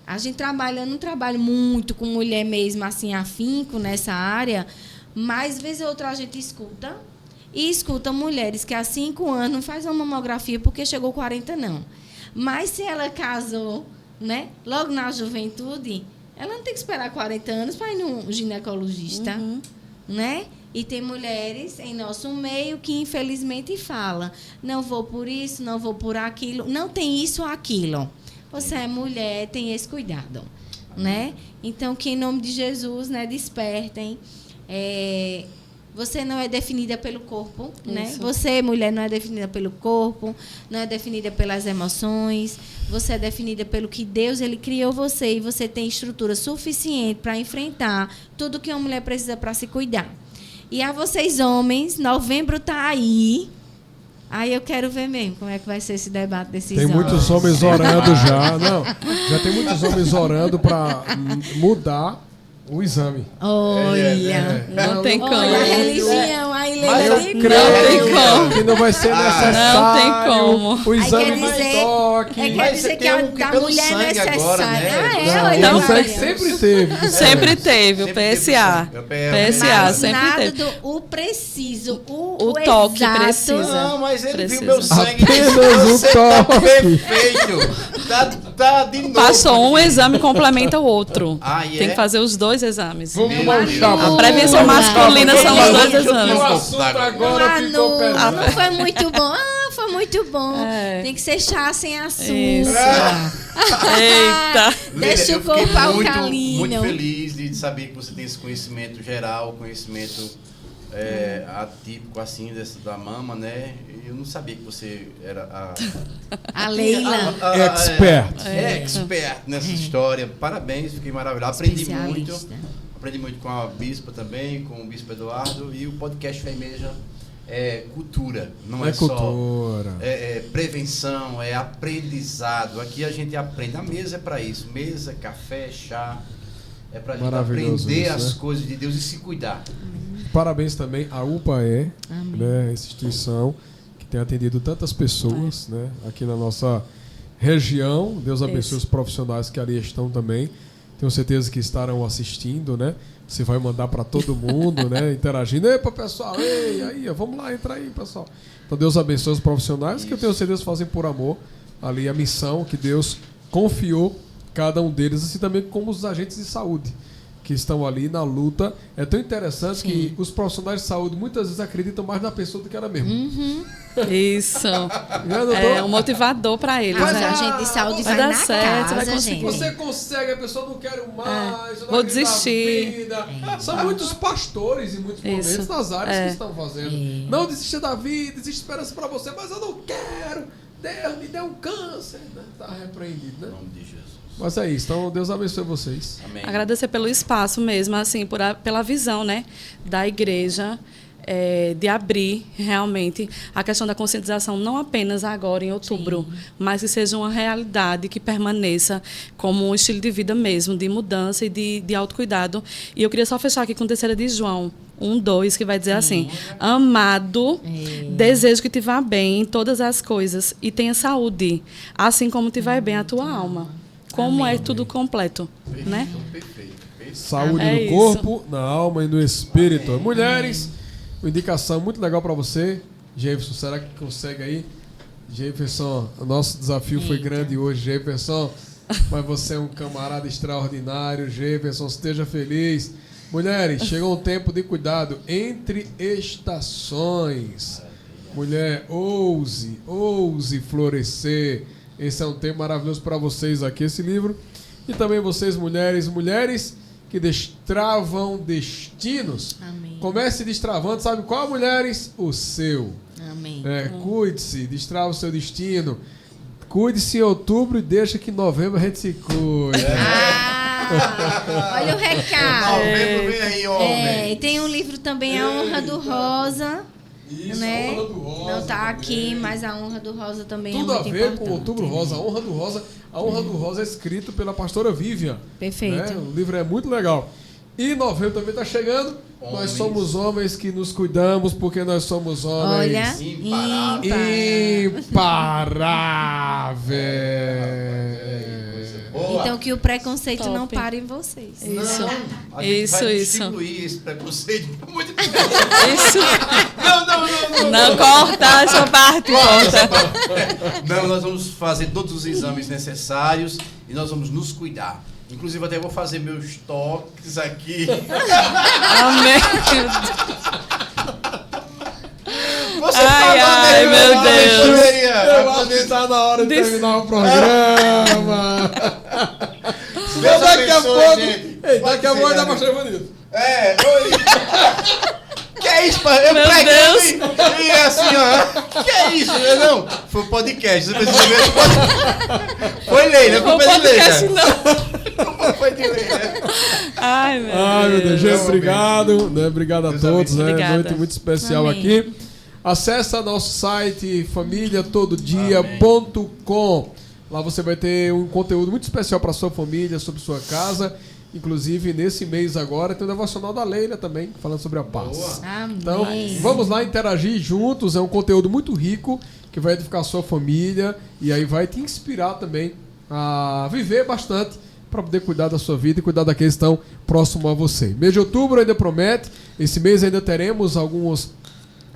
F: a gente não trabalha muito com mulher mesmo, assim, afinco nessa área, mas, vez ou outra, a gente escuta mulheres que há 5 anos não fazem uma mamografia porque chegou 40, não. Mas se ela casou, né, logo na juventude, ela não tem que esperar 40 anos para ir num ginecologista, né? E tem mulheres em nosso meio que, infelizmente, falam, não vou por isso, não vou por aquilo, não tem isso ou aquilo. Você é mulher, tem esse cuidado, né? Então, que em nome de Jesus, né, despertem. Você não é definida pelo corpo, né? Você, mulher, não é definida pelo corpo, não é definida pelas emoções. Você é definida pelo que Deus ele criou você e você tem estrutura suficiente para enfrentar tudo que uma mulher precisa para se cuidar. E a vocês, homens, novembro está aí. Aí eu quero ver mesmo como é que vai ser esse debate desses
B: Tem
F: homens.
B: muitos homens orando já. Não, já tem muitos homens orando para mudar o exame.
F: Olha.
G: Não tem como.
F: Olha a religião, a
A: Mas
F: Helena
A: eu
F: de
A: creio
G: Não tem como.
B: Que não vai ser necessário.
G: Não tem como.
B: O exame
F: quer
B: mais
F: dizer-
B: toque.
F: quer
A: Mas
F: dizer
A: você
F: que
A: tem
F: a
A: um que
F: da
A: pelo
F: mulher é
A: sangue
F: necessária.
A: agora, né?
B: Não,
F: Olha,
B: o sangue
F: olha.
B: sempre teve.
G: Sempre teve, o
A: Sempre teve
G: PSA.
A: o
G: PSA,
F: Mas
G: sempre
F: nada
G: teve.
F: o preciso,
G: O toque
F: exato.
G: precisa.
A: Não, mas ele viu
G: Precisa.
A: meu sangue.
B: Apenas
A: Você
B: um
A: tá
B: toque.
A: perfeito. Tá de novo.
G: Passou um
A: aqui.
G: exame complementa o outro.
A: Ah, e
G: Tem
A: é?
G: que fazer os 2 exames.
B: Vamos
A: Meu
B: tomar um
A: Deus.
B: chá.
G: A prevenção masculina são os 2
B: O
G: exames.
B: assunto agora ficou
F: Manu,
B: pesado.
F: não foi muito bom. Foi muito bom.
G: É.
F: Tem que ser chá sem açúcar.
G: Isso. Eita.
F: Deixa o
A: Eu fiquei
F: corpo alcalino.
A: muito feliz de saber que você tem esse conhecimento geral, conhecimento atípico assim da mama, né? Eu não sabia que você era
F: A Leila.
B: Expert.
A: Expert nessa história. Parabéns, fiquei maravilhado. Aprendi muito.
F: Especialista.
A: Aprendi muito com a Bispa também, com o Bispo Eduardo. E o podcast Femeja é cultura, não é,
B: cultura.
A: só prevenção, é aprendizado. Aqui a gente aprende. A mesa é para isso. Mesa, café, chá. É para a gente
B: Maravilhoso
A: aprender
B: isso,
A: as
B: né?
A: coisas de Deus e se cuidar.
B: Parabéns também à UPAE,
F: Amém.
B: né, essa instituição que tem atendido tantas pessoas, né, aqui na nossa região. Deus abençoe
G: Isso.
B: os profissionais que ali estão também. Tenho certeza que estarão assistindo, né? Você vai mandar para todo mundo, né? Interagindo. Epa, pessoal, ei, aí, vamos lá, entra aí, pessoal. Então Deus abençoe os profissionais que eu tenho certeza fazem por amor ali a missão que Deus confiou cada um deles, assim também como os agentes de saúde que estão ali na luta. É tão interessante que os profissionais de saúde muitas vezes acreditam mais na pessoa do que ela mesma.
G: Isso.
B: Doutor?
G: É um motivador para eles.
F: Mas
G: né?
F: a gente de saúde
G: Vai
F: vai
G: dar
F: na
G: certo,
F: casa,
G: vai conseguir.
F: gente.
B: Você consegue, a pessoa não quer mais, eu não
G: Vou
B: acredito na
G: desistir.
B: vida. São muitos pastores em muitos momentos
G: Isso.
B: nas áreas
G: É.
B: que estão fazendo. Não desista da vida, existe esperança para você, mas eu não quero. Deus me deu um câncer. Está repreendido, né?
A: Em nome de Jesus.
B: Mas é isso. Então, Deus abençoe vocês.
A: Amém.
G: Agradecer pelo espaço mesmo, assim, pela visão, né, da igreja, de abrir realmente a questão da conscientização, não apenas agora em outubro, mas que seja uma realidade que permaneça como um estilo de vida mesmo, de mudança e de autocuidado. E eu queria só fechar aqui com 3ª de João 1:2, que vai dizer assim: amado, desejo que te vá bem em todas as coisas e tenha saúde, assim como te vai bem a tua alma. Como é tudo completo, né?
A: Perfeito.
B: Saúde
G: É
B: no
G: isso.
B: corpo, na alma e no espírito. Mulheres, uma indicação muito legal para você. Jefferson, será que consegue aí? Jefferson, o nosso desafio foi grande hoje, Jefferson. Mas você é um camarada extraordinário, Jefferson, esteja feliz. Mulheres, chegou um tempo de cuidado entre estações. Mulher, ouse florescer. Esse é um tema maravilhoso para vocês aqui, esse livro. E também vocês, mulheres que destravam destinos.
F: Amém.
B: Comece destravando, sabe qual, mulheres? O seu.
F: Amém.
B: Cuide-se, destrava o seu destino. Cuide-se em outubro e deixa que em novembro a gente se cuide.
F: Olha o recado.
A: Novembro vem aí, homem.
F: E tem um livro também, A Honra do Rosa.
B: Isso,
F: né?
B: a honra do rosa.
F: Não tá
B: também.
F: aqui, mas a Honra do Rosa também
B: Tudo
F: é
B: a
F: muito
B: ver
F: importante.
B: com Outubro Rosa. A Honra do Rosa. A Honra do Rosa é escrito pela pastora Vivian.
F: Perfeito.
B: Né? O livro é muito legal. E novembro também está chegando. Nós
A: Homens.
B: somos homens que nos cuidamos porque nós somos homens.
F: Olha,
B: Imparáveis.
A: Boa.
F: Então que o preconceito
G: Top.
F: não pare em vocês.
G: Isso.
A: A gente
G: Isso,
A: vai
G: isso.
A: distribuir esse preconceito muito.
G: Isso.
A: Não.
G: Não corta essa parte, corta.
A: Não, nós vamos fazer todos os exames necessários e nós vamos nos cuidar. Inclusive, até vou fazer meus toques aqui.
G: Amém.
A: Você
G: Ai, meu Deus.
B: Eu acho que está na hora de terminar o programa.
A: Deus
B: Daqui a
A: abençoe,
B: pouco.
A: gente.
B: Ei, daqui a
A: Pode
B: pouco
A: ser,
B: dá
A: né?
B: pra ser bonito.
A: Oi. Que é isso, pai? Eu
G: Meu
A: pregando e assim, ó. Que é isso? Não, foi podcast. Você precisa ver. Foi lei, né?
G: Não
A: Foi de lei,
G: podcast,
A: né?
G: não.
A: Foi de lei, né?
G: Ai, meu
B: Ai, meu Deus,
G: Deus.
B: gente, obrigado, né? Obrigado a
A: Deus
B: todos, né?
G: Obrigada.
B: Noite muito especial
F: Amém.
B: aqui. Acesse nosso site familiatododia.com. Lá você vai ter um conteúdo muito especial para sua família, sobre sua casa. Inclusive, nesse mês agora, tem o devocional da Leila também, falando sobre a paz.
F: Amém.
B: Então, vamos lá interagir juntos. É um conteúdo muito rico que vai edificar a sua família e aí vai te inspirar também a viver bastante para poder cuidar da sua vida e cuidar daqueles que estão próximos a você. Mês de outubro ainda promete. Esse mês ainda teremos algumas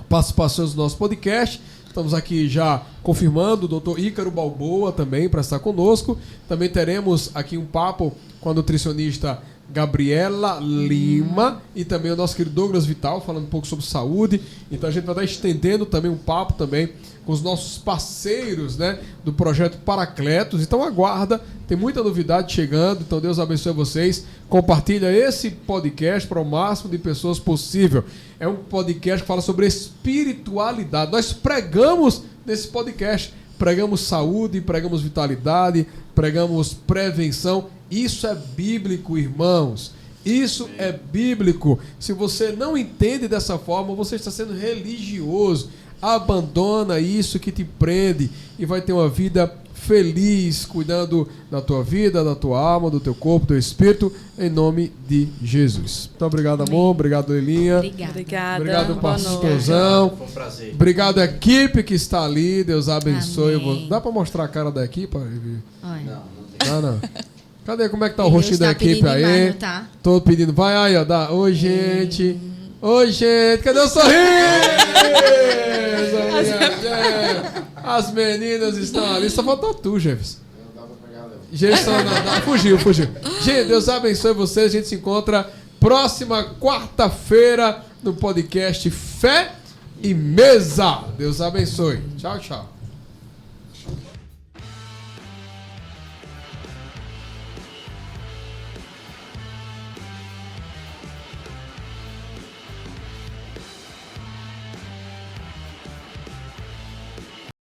B: participações do nosso podcast. Estamos aqui já confirmando o doutor Ícaro Balboa também para estar conosco. Também teremos aqui um papo com a nutricionista Gabriela Lima e também o nosso querido Douglas Vital, falando um pouco sobre saúde. Então a gente vai estar estendendo também um papo também com os nossos parceiros, né, do projeto Paracletos. Então aguarda, tem muita novidade chegando. Então Deus abençoe vocês. Compartilha esse podcast para o máximo de pessoas possível. É um podcast que fala sobre espiritualidade. Nós pregamos nesse podcast. Pregamos saúde, pregamos vitalidade, pregamos prevenção. Isso é bíblico, irmãos. Isso é bíblico. Se você não entende dessa forma, você está sendo religioso. Abandona isso que te prende e vai ter uma vida feliz, cuidando da tua vida, da tua alma, do teu corpo, do teu espírito, em nome de Jesus. Muito obrigado, amor. Obrigado, Lilinha.
G: Obrigada.
B: Obrigado, pastorzão.
A: Foi um prazer.
B: Obrigado, equipe que está ali. Deus abençoe.
F: Amém.
B: Dá pra mostrar a cara da equipe?
F: Olha.
B: Não. Cadê? Como é que tá o
F: Deus
B: rostinho
F: tá
B: da equipe
F: pedindo
B: aí?
F: demais, não tá?
B: Tô pedindo. Vai aí, ó. Dá. Oi, gente. Oi, gente. Cadê o sorriso? As meninas estão ali. Só faltou tu, Jefferson. Jefferson, não. Fugiu. Gente, Deus abençoe vocês. A gente se encontra próxima quarta-feira no podcast Fé e Mesa. Deus abençoe. Tchau, tchau.